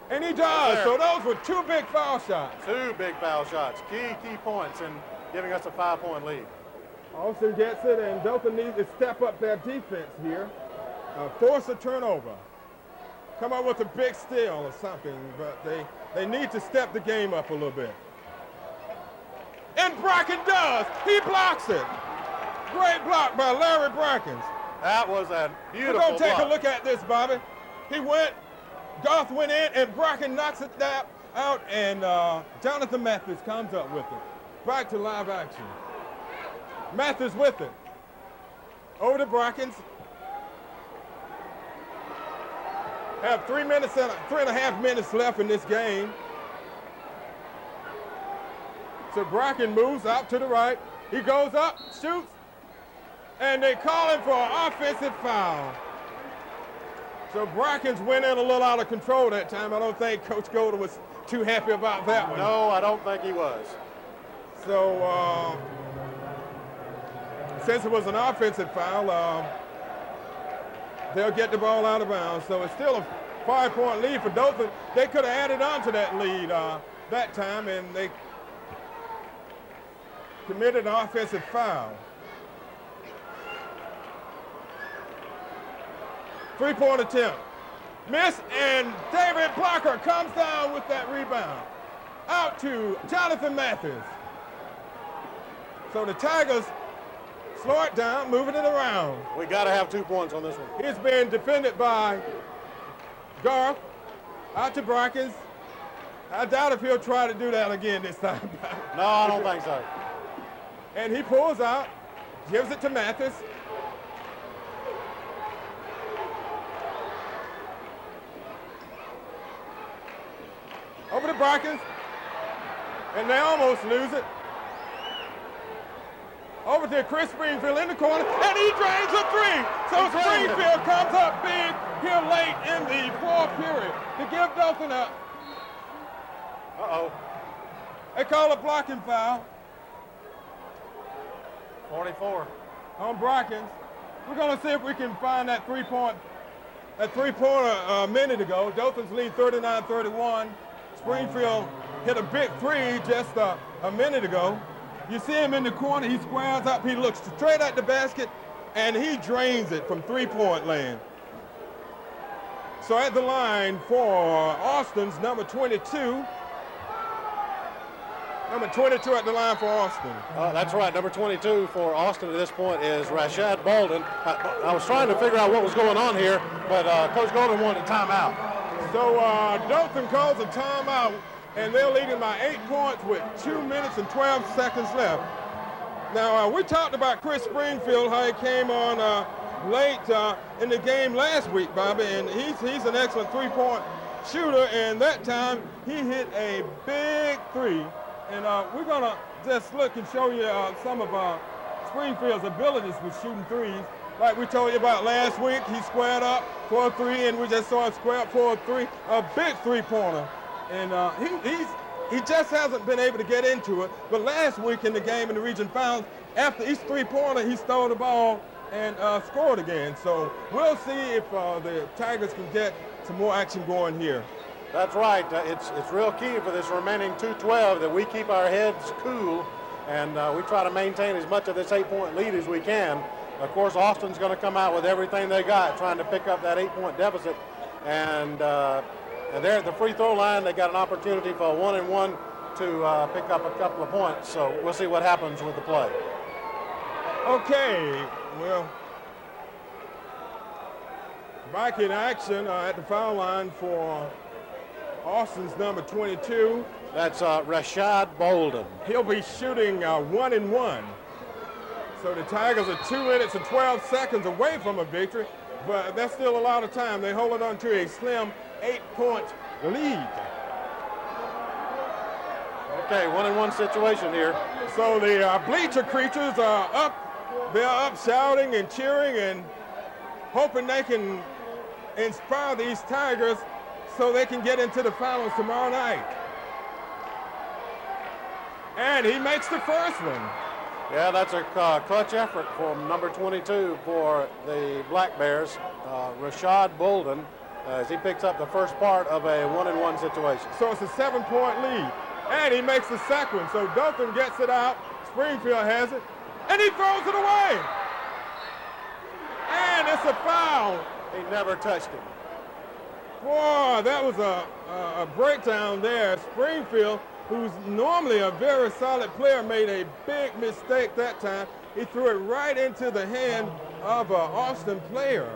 And he does. So those were 2 big foul shots. 2 big foul shots. Key points in giving us a 5-point lead. Austin gets it, and Dothan needs to step up their defense here. Force a turnover. Come up with a big steal or something, but they need to step the game up a little bit. And Bracken does. He blocks it. Great block by Larry Brackens. That was a beautiful We're going to take block. a look at this, Bobby. Garth went in, and Bracken knocks it down, out, and Jonathan Mathis comes up with it. Back to live action. Mathis with it. Over to Brackens. Have 3.5 minutes left in this game. So Bracken moves out to the right. He goes up, shoots, and they call him for an offensive foul. So Brackens went in a little out of control that time. I don't think Coach Golden was too happy about that one. No, I don't think he was. So since it was an offensive foul, they'll get the ball out of bounds. So it's still a 5-point lead for Dothan. They could have added on to that lead that time, and they committed an offensive foul. 3-point attempt. Miss, and David Blocker comes down with that rebound. Out to Jonathan Mathis. So the Tigers slow it down, moving it around. We got to have 2 points on this one. He's been defended by Garth. Out to Brackens. I doubt if he'll try to do that again this time. No, I don't think so. And he pulls out, gives it to Mathis. Over to Brackens. And they almost lose it. Over to Chris Springfield in the corner, and he drains a three. So Springfield comes up big here late in the fourth period to give Dothan a. Uh-oh. They call a blocking foul 44. on Brackens. We're going to see if we can find that three-pointer a minute ago. Dothan's lead 39-31. Springfield hit a big three just a minute ago. You see him in the corner, he squares up, he looks straight at the basket, and he drains it from three-point land. So at the line for Austin's number 22. Number 22 at the line for Austin. That's right. Number 22 for Austin at this point is Rashad Bolden. I was trying to figure out what was going on here, but Coach Golden wanted a timeout. So Dothan calls a timeout, and they're leading by 8 points with 2 minutes and 12 seconds left. Now, we talked about Chris Springfield, how he came on late in the game last week, Bobby, and he's an excellent three-point shooter, and that time he hit a big three. And we're going to just look and show you some of Springfield's abilities with shooting threes. Like we told you about last week, he squared up for a three, and we just saw him square up for a three, a big three-pointer. And he just hasn't been able to get into it. But last week in the game in the region finals, after each three-pointer, he stole the ball and scored again. So we'll see if the Tigers can get some more action going here. That's right. It's real key for this remaining 2:12 that we keep our heads cool and we try to maintain as much of this 8-point lead as we can. Of course, Austin's going to come out with everything they got, trying to pick up that 8-point deficit. And they're at the free throw line. They got an opportunity for a 1-and-1 to pick up a couple of points. So we'll see what happens with the play. Okay, well, back in action at the foul line for Austin's number 22. That's Rashad Bolden. He'll be shooting 1-and-1. So the Tigers are 2 minutes and 12 seconds away from a victory, but that's still a lot of time. They hold on to a slim 8-point lead. Okay, 1-and-1 situation here. So the bleacher creatures are up. They're up shouting and cheering and hoping they can inspire these Tigers so they can get into the finals tomorrow night. And he makes the first one. Yeah, that's a clutch effort from number 22 for the Black Bears, Rashad Bolden, as he picks up the first part of a 1-and-1 situation. So it's a 7-point lead. And he makes the second one. So Dothan gets it out. Springfield has it. And he throws it away. And it's a foul. He never touched him. Boy, that was a breakdown there. Springfield, who's normally a very solid player, made a big mistake that time. He threw it right into the hand of an Austin player.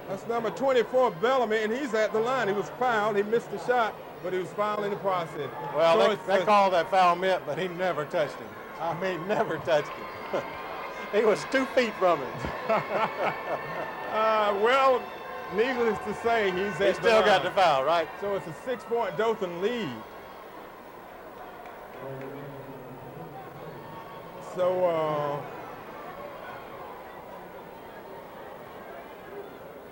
That's number 24, Bellamy, and he's at the line. He was fouled. He missed the shot, but he was fouled in the process. Well, So they called that foul mitt, but he never touched him. I mean, never touched him. He was 2 feet from him. Well, needless to say, He still got the foul, right? So it's a 6-point Dothan lead. So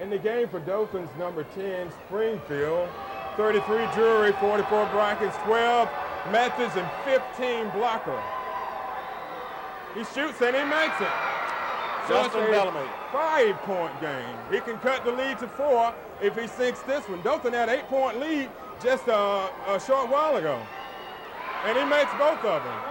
in the game for Dothan's number 10, Springfield, 33 Drury, 44 Brackets, 12 Methods, and 15 Blocker. He shoots and he makes it. Justin Bellamy. 5-point game. He can cut the lead to 4 if he sinks this one. Dothan had 8-point lead just a short while ago. And he makes both of them.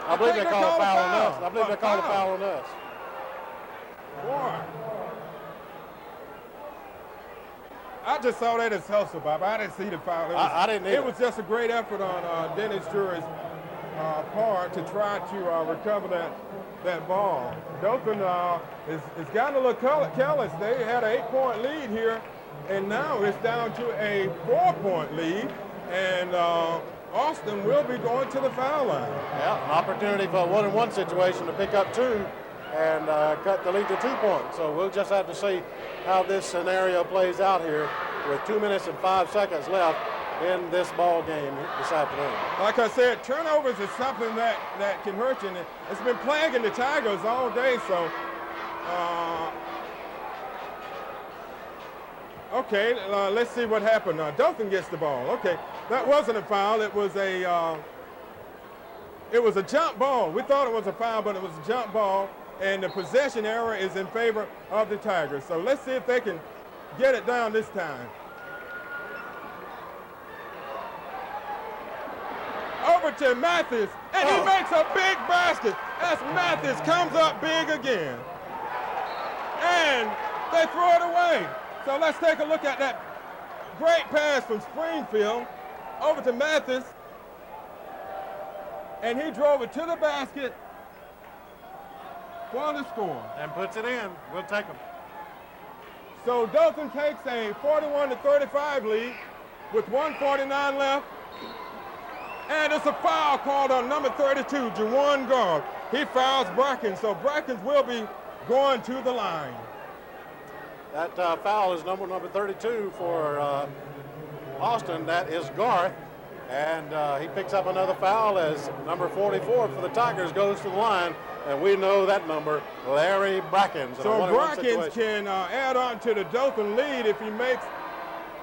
I believe they called a foul on us. I believe they called a foul on us. Boy. I just saw that as hustle, Bob. I didn't see the foul. I didn't either. It was just a great effort on Dennis Drury's part to try to recover that ball. Dothan has gotten a little careless. They had an 8-point lead here, and now it's down to a 4-point lead, and Austin will be going to the foul line. Yeah, an opportunity for a 1-on-1 situation to pick up 2 and cut the lead to 2 points. So we'll just have to see how this scenario plays out here with 2 minutes and 5 seconds left in this ball game this afternoon. Like I said, turnovers is something that can hurt you. And it's been plaguing the Tigers all day. So, okay, let's see what happened. Dothan gets the ball. Okay, that wasn't a foul. It was a jump ball. We thought it was a foul, but it was a jump ball. And the possession error is in favor of the Tigers. So let's see if they can get it down this time. Over to Mathis, and he makes a big basket as Mathis comes up big again. And they throw it away. So let's take a look at that great pass from Springfield over to Mathis. And he drove it to the basket for the score. And puts it in. We'll take them. So Dothan takes a 41-35 lead with 1:49 left. And it's a foul called on number 32, Jawan Guard. He fouls Brackens, so Brackens will be going to the line. That foul is number 32 for Austin. That is Garth. And he picks up another foul as number 44 for the Tigers goes to the line. And we know that number, Larry Brackens. So Brackens can add on to the Dothan lead if he makes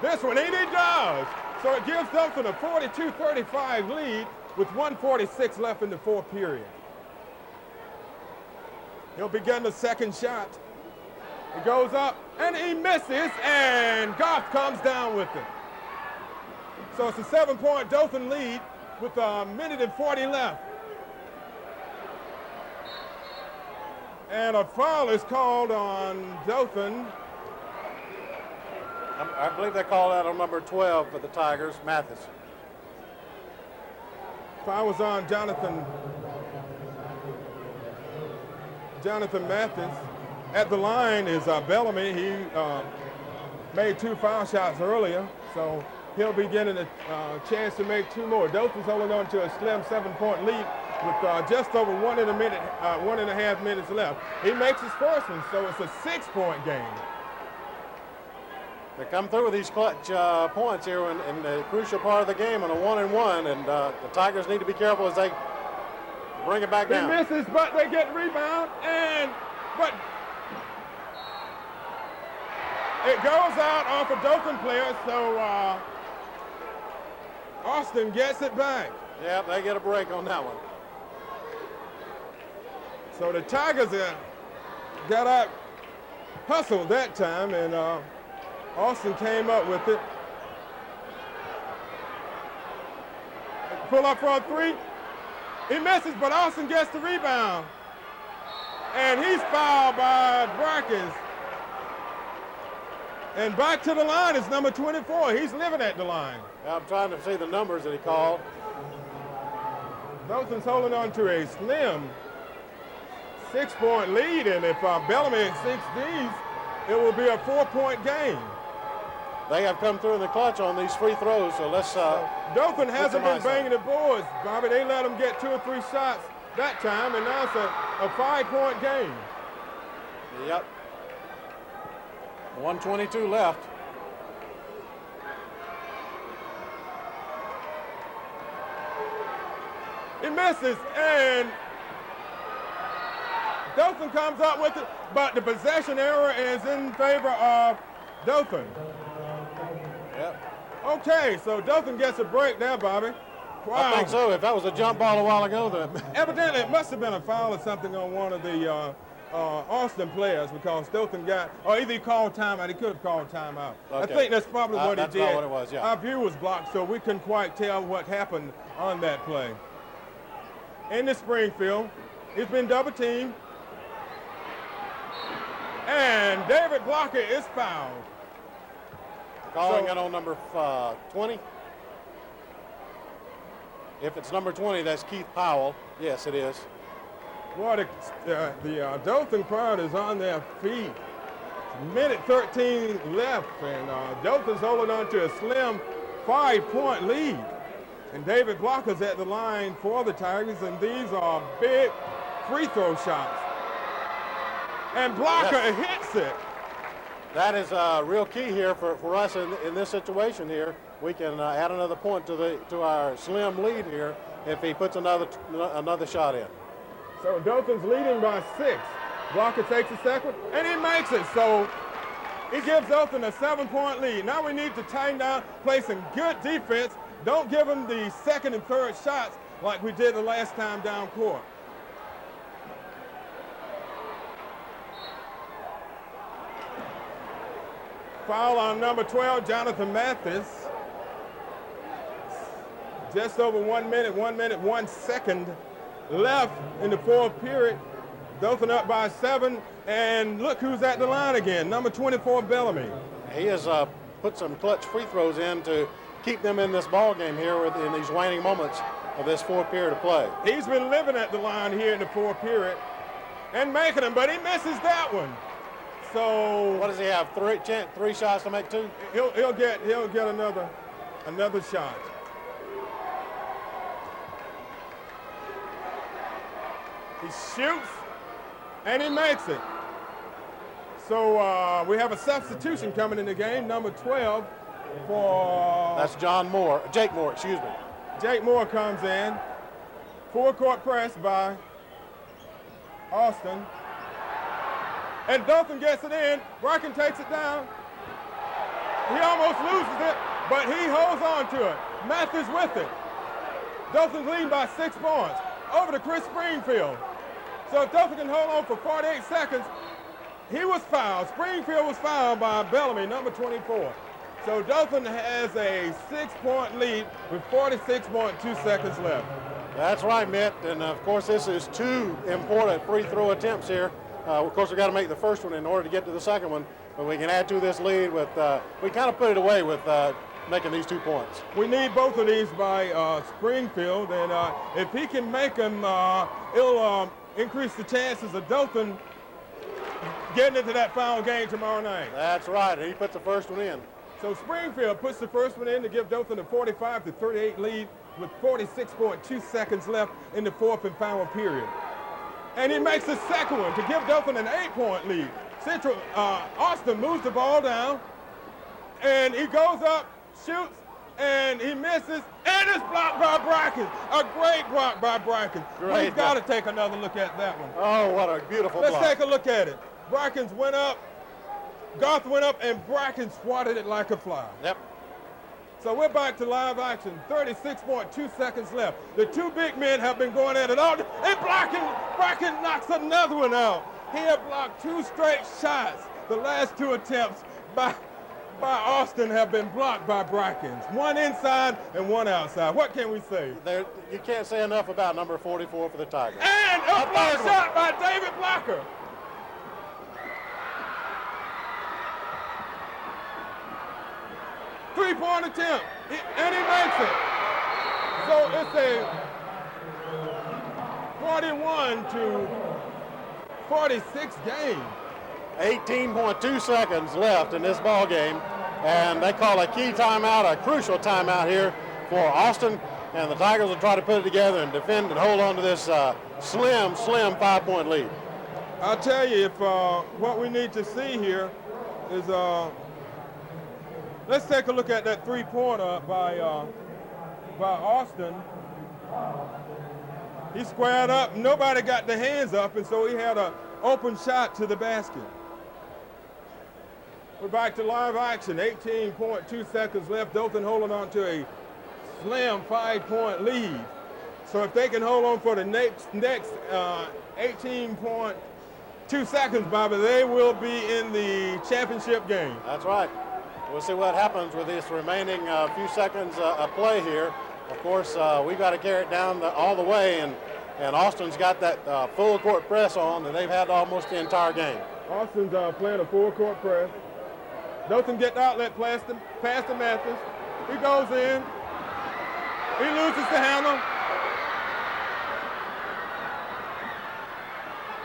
this one, and he does. So it gives Dothan a 42-35 lead with 1:46 left in the fourth period. He'll begin the second shot. It goes up, and he misses, and Goff comes down with it. So it's a 7-point Dothan lead with 1:40 left. And a foul is called on Dothan. I believe they called that on number 12 for the Tigers, Mathis. Foul was on Jonathan Mathis. At the line is Bellamy. He made 2 foul shots earlier, so he'll be getting a chance to make 2 more. Dothan's holding on to a slim 7-point lead with just over 1.5 minutes left. He makes his first one, so it's a 6-point game. They come through with these clutch points here in the crucial part of the game on a 1-and-1, and the Tigers need to be careful as they bring it back down. He misses, but they get rebound, but it goes out off a Dothan player, so Austin gets it back. Yeah, they get a break on that one. So the Tigers got out hustled that time, and Austin came up with it. Pull up for a 3. He misses, but Austin gets the rebound. And he's fouled by Brackens. And back to the line is number 24. He's living at the line. I'm trying to see the numbers that he called. Dothan's holding on to a slim 6-point lead, and if Bellamy exceeds these, it will be a 4-point game. They have come through in the clutch on these free throws, so let's Dothan hasn't been banging the boards, Bobby. They let him get 2 or 3 shots that time, and now it's a 5-point game. Yep. 1:22 left. He misses, and Dothan comes up with it, but the possession error is in favor of Dothan. Yep. Okay, so Dothan gets a break there, Bobby. Wow. I think so. If that was a jump ball a while ago, then Evidently, it must have been a foul or something on one of the Austin players, because Dothan got, or either he called timeout, he could have called timeout. Okay. I think that's probably what he that's did. about what it was, yeah. Our view was blocked, so we couldn't quite tell what happened on that play. In the Springfield, he's been double teamed. And David Blocker is fouled. calling it on number 20. If it's number 20, that's Keith Powell. Yes, it is. Well, the Dothan crowd is on their feet. Minute 13 left, and Dothan's holding on to a slim 5-point lead. And David Blocker's at the line for the Tigers, and these are big free throw shots. And Blocker hits it. That is a real key here for us in this situation here. We can add another point to our slim lead here if he puts another shot in. So Dothan's leading by 6. Blocker takes a second, and he makes it. So he gives Dothan a 7-point lead. Now we need to tighten down, play some good defense. Don't give them the second and third shots like we did the last time down court. Foul on number 12, Jonathan Mathis. Just over 1 minute, 1 second left in the fourth period. Dothan up by 7, and look who's at the line again, number 24, Bellamy. He has put some clutch free throws in to keep them in this ball game here in these waning moments of this fourth period of play. He's been living at the line here in the fourth period and making them, but he misses that one. So what does he have? Three shots to make 2? He'll get another shot. He shoots and he makes it. So we have a substitution coming in the game, number 12 for... That's Jake Moore, excuse me. Jake Moore comes in. Full court press by Austin. And Dothan gets it in. Bracken takes it down. He almost loses it, but he holds on to it. Mathis with it. Dothan's leading by 6 points. Over to Chris Springfield. So if Dothan can hold on for 48 seconds, he was fouled. Springfield was fouled by Bellamy, number 24. So Dothan has a 6-point lead with 46.2 seconds left. That's right, Mitt. And of course, this is 2 important free throw attempts here. Of course, we've got to make the first one in order to get to the second one. But we can add to this lead with, we kind of put it away with making these 2 points. We need both of these by Springfield. And if he can make them, it'll increase the chances of Dothan getting into that final game tomorrow night. That's right. And he puts the first one in. So Springfield puts the first one in to give Dothan a 45-38 lead with 46.2 seconds left in the fourth and final period. And he makes the second one to give Dothan an 8-point lead. Central Austin moves the ball down, and he goes up, shoots, and he misses, and it's blocked by Bracken. A great block by Bracken. We've got to take another look at that one. Oh, what a beautiful block. Let's take a look at it. Bracken's went up, Garth went up, and Bracken swatted it like a fly. Yep. So we're back to live action. 36.2 seconds left. The 2 big men have been going at it all, and Bracken knocks another one out. He had blocked 2 straight shots. The last 2 attempts by Austin have been blocked by Bracken's. 1 inside and 1 outside. What can we say? You can't say enough about number 44 for the Tigers. And a block shot by David Blocker. Three-point attempt, and he makes it. So it's a 41-46 game. 18.2 seconds left in this ball game, and they call a key timeout, a crucial timeout here for Austin, and the Tigers will try to put it together and defend and hold on to this slim 5-point lead. I'll tell you, if what we need to see here is, let's take a look at that three-pointer by Austin. He squared up, nobody got their hands up, and so he had an open shot to the basket. We're back to live action, 18.2 seconds left. Dothan holding on to a slim 5-point lead. So if they can hold on for the next 18.2 seconds, Bobby, they will be in the championship game. That's right. We'll see what happens with this remaining few seconds of play here. Of course, we've got to carry it down all the way, and Austin's got that full court press on that they've had almost the entire game. Austin's playing a full court press. Dothan get the outlet pass to Mathis. He goes in. He loses the handle.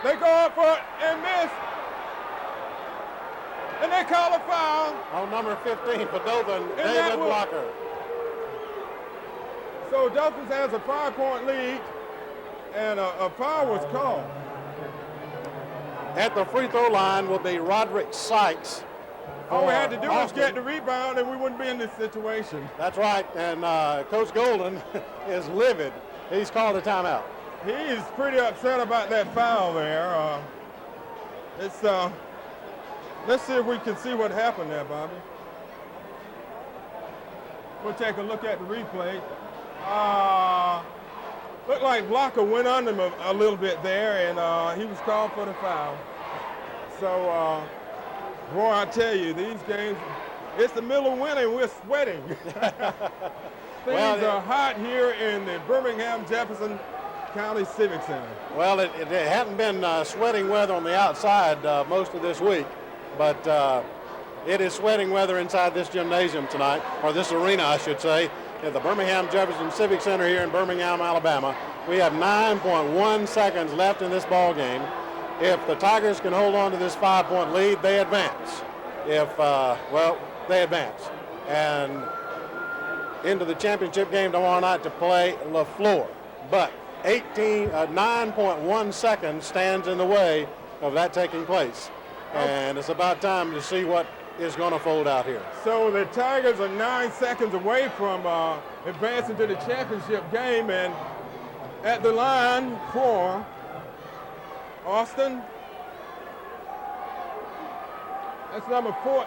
They go up for it and miss. And they call a foul. On number 15 for Dothan, David Blocker. So Dothan has a 5-point lead, and a foul was called. At the free throw line will be Roderick Sykes. All we had to do was get the rebound, and we wouldn't be in this situation. That's right, and Coach Golden is livid. He's called a timeout. He's pretty upset about that foul there. Let's see if we can see what happened there, Bobby. We'll take a look at the replay. Looked like Blocker went under him a little bit there, and he was called for the foul. So, boy, I tell you, these games, it's the middle of winter and we're sweating. Things are hot here in the Birmingham-Jefferson County Civic Center. Well, it hadn't been sweating weather on the outside most of this week, but it is sweating weather inside this gymnasium tonight, or this arena, I should say, at the Birmingham-Jefferson Civic Center here in Birmingham, Alabama. We have 9.1 seconds left in this ball game. If the Tigers can hold on to this 5-point lead, they advance. They advance. And into the championship game tomorrow night to play LaFleur. But 9.1 seconds stands in the way of that taking place. And it's about time to see what is going to fold out here. So the Tigers are 9 seconds away from advancing to the championship game, and at the line for Austin, that's number 14.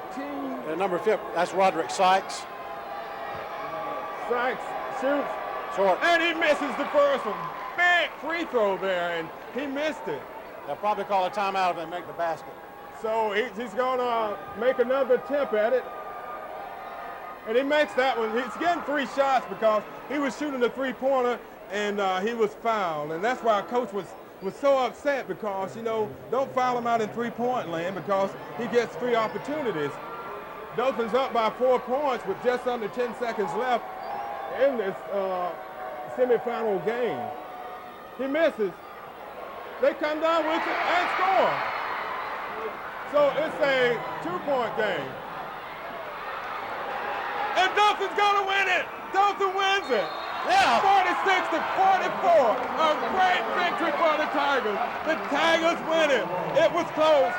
And number 5, that's Roderick Sykes. Sykes shoots. Short. And he misses the first one. Big free throw there, and he missed it. They'll probably call a timeout if they make the basket. So he's going to make another attempt at it. And he makes that one. He's getting 3 shots because he was shooting the three-pointer, and he was fouled. And that's why our coach was so upset, because, don't foul him out in three-point land because he gets 3 opportunities. Dothan's up by 4 points with just under 10 seconds left in this semifinal game. He misses. They come down with it and score. So it's a 2-point game. And Dothan's going to win it. Dothan wins it. Yeah. 46-44. A great victory for the Tigers. The Tigers win it. It was close.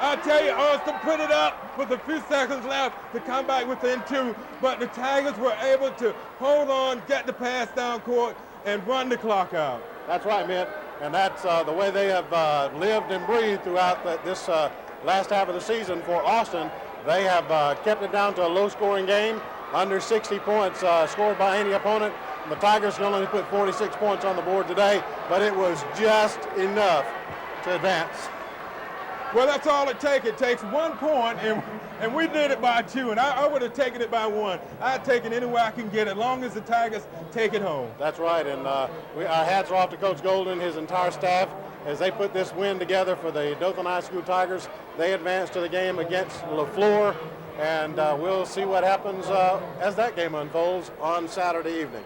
I tell you, Austin put it up with a few seconds left to come back within 2, but the Tigers were able to hold on, get the pass down court, and run the clock out. That's right, Mitt. And that's the way they have lived and breathed throughout this last half of the season for Austin. They have kept it down to a low-scoring game, under 60 points scored by any opponent. The Tigers can only put 46 points on the board today, but it was just enough to advance. Well, that's all it takes. It takes 1 point, and we did it by 2, and I would have taken it by 1. I'd take it any way I can get it, as long as the Tigers take it home. That's right, and our hats are off to Coach Golden, his entire staff, as they put this win together for the Dothan High School Tigers. They advanced to the game against LaFleur, and we'll see what happens as that game unfolds on Saturday evening.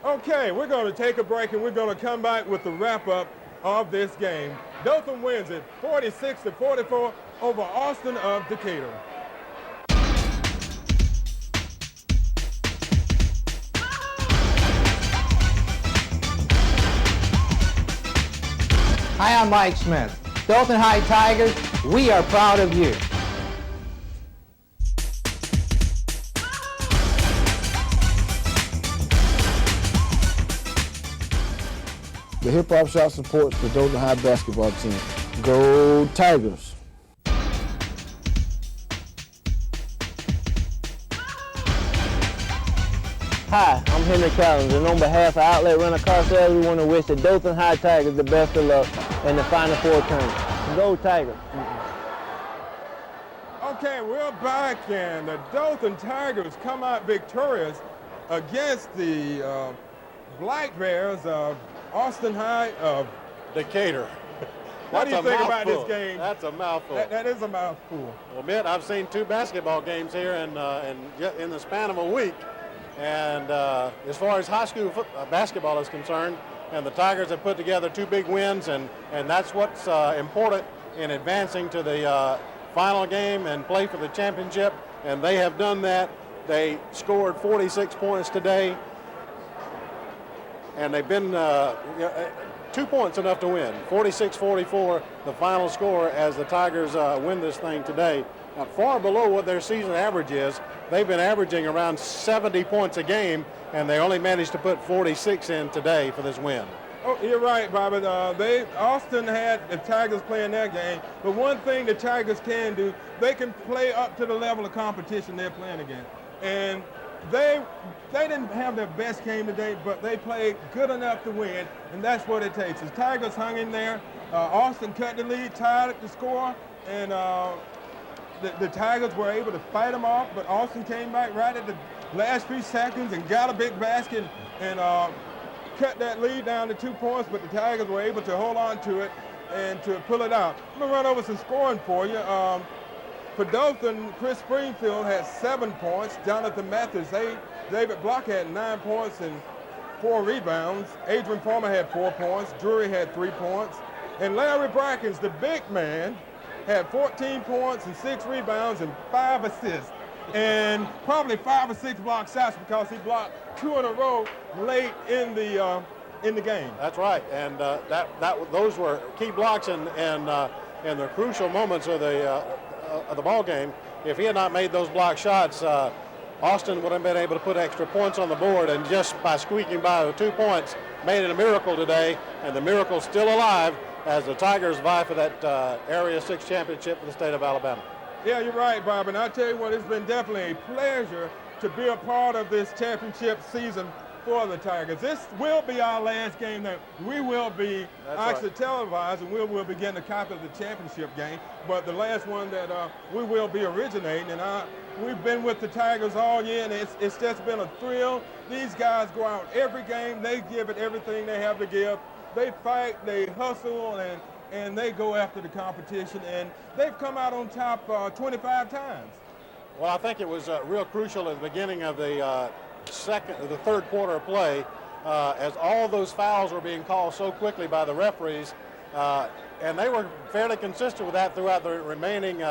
Okay, we're going to take a break, and we're going to come back with the wrap-up of this game. Dothan wins it 46-44 over Austin of Decatur. Hi, I'm Mike Smith. Dothan High Tigers, we are proud of you. The hip-hop shop supports the Dothan High basketball team. Go Tigers! Hi, I'm Henry Collins, and on behalf of Outlet Rental Car Sales, we want to wish the Dothan High Tigers the best of luck in the Final Four tournament. Go Tigers! Okay, we're back, and the Dothan Tigers come out victorious against the Black Bears of Austin High of Decatur. What do you think about this game? That's a mouthful. That is a mouthful. Well, Mitt, I've seen 2 basketball games here in the span of a week. And as far as high school basketball is concerned, and the Tigers have put together 2 big wins, and that's what's important in advancing to the final game and play for the championship. And they have done that. They scored 46 points today. And they've been 2 points enough to win. 46-44, the final score as the Tigers win this thing today. Now, far below what their season average is. They've been averaging around 70 points a game, and they only managed to put 46 in today for this win. Oh, you're right, Bobby. Austin had the Tigers playing their game, but one thing the Tigers can do, they can play up to the level of competition they're playing against. And they didn't have their best game today, but they played good enough to win, and that's what it takes. The Tigers hung in there. Austin cut the lead, tied at the score, and the Tigers were able to fight them off, but Austin came back right at the last few seconds and got a big basket and cut that lead down to 2 points, but the Tigers were able to hold on to it and to pull it out. I'm going to run over some scoring for you. For Dothan, Chris Springfield had 7 points, Jonathan Mathis 8, David Block had 9 points and 4 rebounds, Adrian Farmer had 4 points, Drury had 3 points, and Larry Brackens, the big man, had 14 points and 6 rebounds and 5 assists, and probably 5 or 6 block shots because he blocked 2 in a row late in the game. That's right, and those were key blocks in the crucial moments of the ball game. If he had not made those block shots, Austin would have been able to put extra points on the board, and just by squeaking by with 2 points, made it a miracle today, and the miracle's still alive as the Tigers vie for that Area 6 championship for the state of Alabama. Yeah, you're right, Bob, and I tell you what, it's been definitely a pleasure to be a part of this championship season for the Tigers. This will be our last game that we will be televised, and we'll be getting a copy of the championship game, but the last one that we will be originating, and we've been with the Tigers all year, and it's just been a thrill. These guys go out every game, they give it everything they have to give. They fight, they hustle, and they go after the competition, and they've come out on top 25 times. Well, I think it was real crucial at the beginning of the third quarter of play, as all those fouls were being called so quickly by the referees, and they were fairly consistent with that throughout the remaining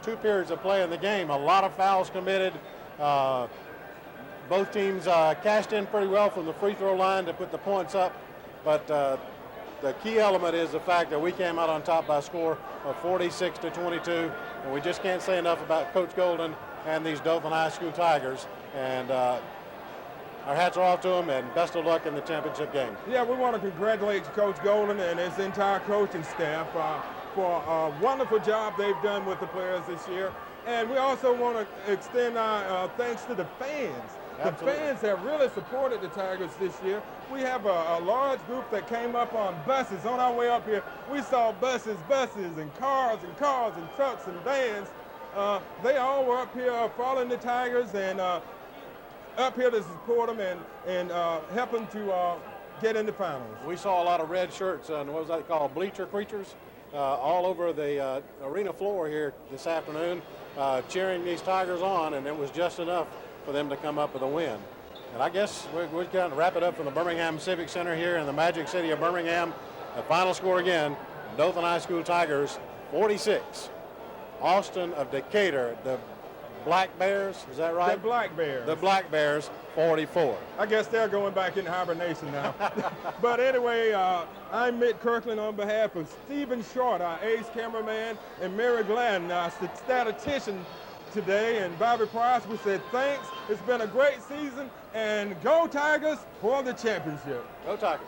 2 periods of play in the game. A lot of fouls committed. Both teams cashed in pretty well from the free throw line to put the points up. But the key element is the fact that we came out on top by a score of 46-22, and we just can't say enough about Coach Golden and these Dothan High School Tigers. And our hats are off to them, and best of luck in the championship game. Yeah, we want to congratulate Coach Golden and his entire coaching staff for a wonderful job they've done with the players this year. And we also want to extend our thanks to the fans. Absolutely. The fans have really supported the Tigers this year. We have a large group that came up on buses. On our way up here, we saw buses, and cars, and trucks, and vans. They all were up here following the Tigers and up here to support them and help them to get in the finals. We saw a lot of red shirts and bleacher creatures all over the arena floor here this afternoon. cheering these Tigers on, and it was just enough for them to come up with a win. And I guess we're going to wrap it up from the Birmingham Civic Center here in the Magic City of Birmingham. The final score again, Dothan High School Tigers 46. Austin of Decatur, the Black Bears, is that right? The Black Bears. The Black Bears 44. I guess they're going back in hibernation now. But anyway, I'm Mitt Kirkland on behalf of Stephen Short, our ace cameraman, and Mary Gladden, our statistician today, and Bobby Price. We said thanks. It's been a great season, and go Tigers for the championship. Go Tigers.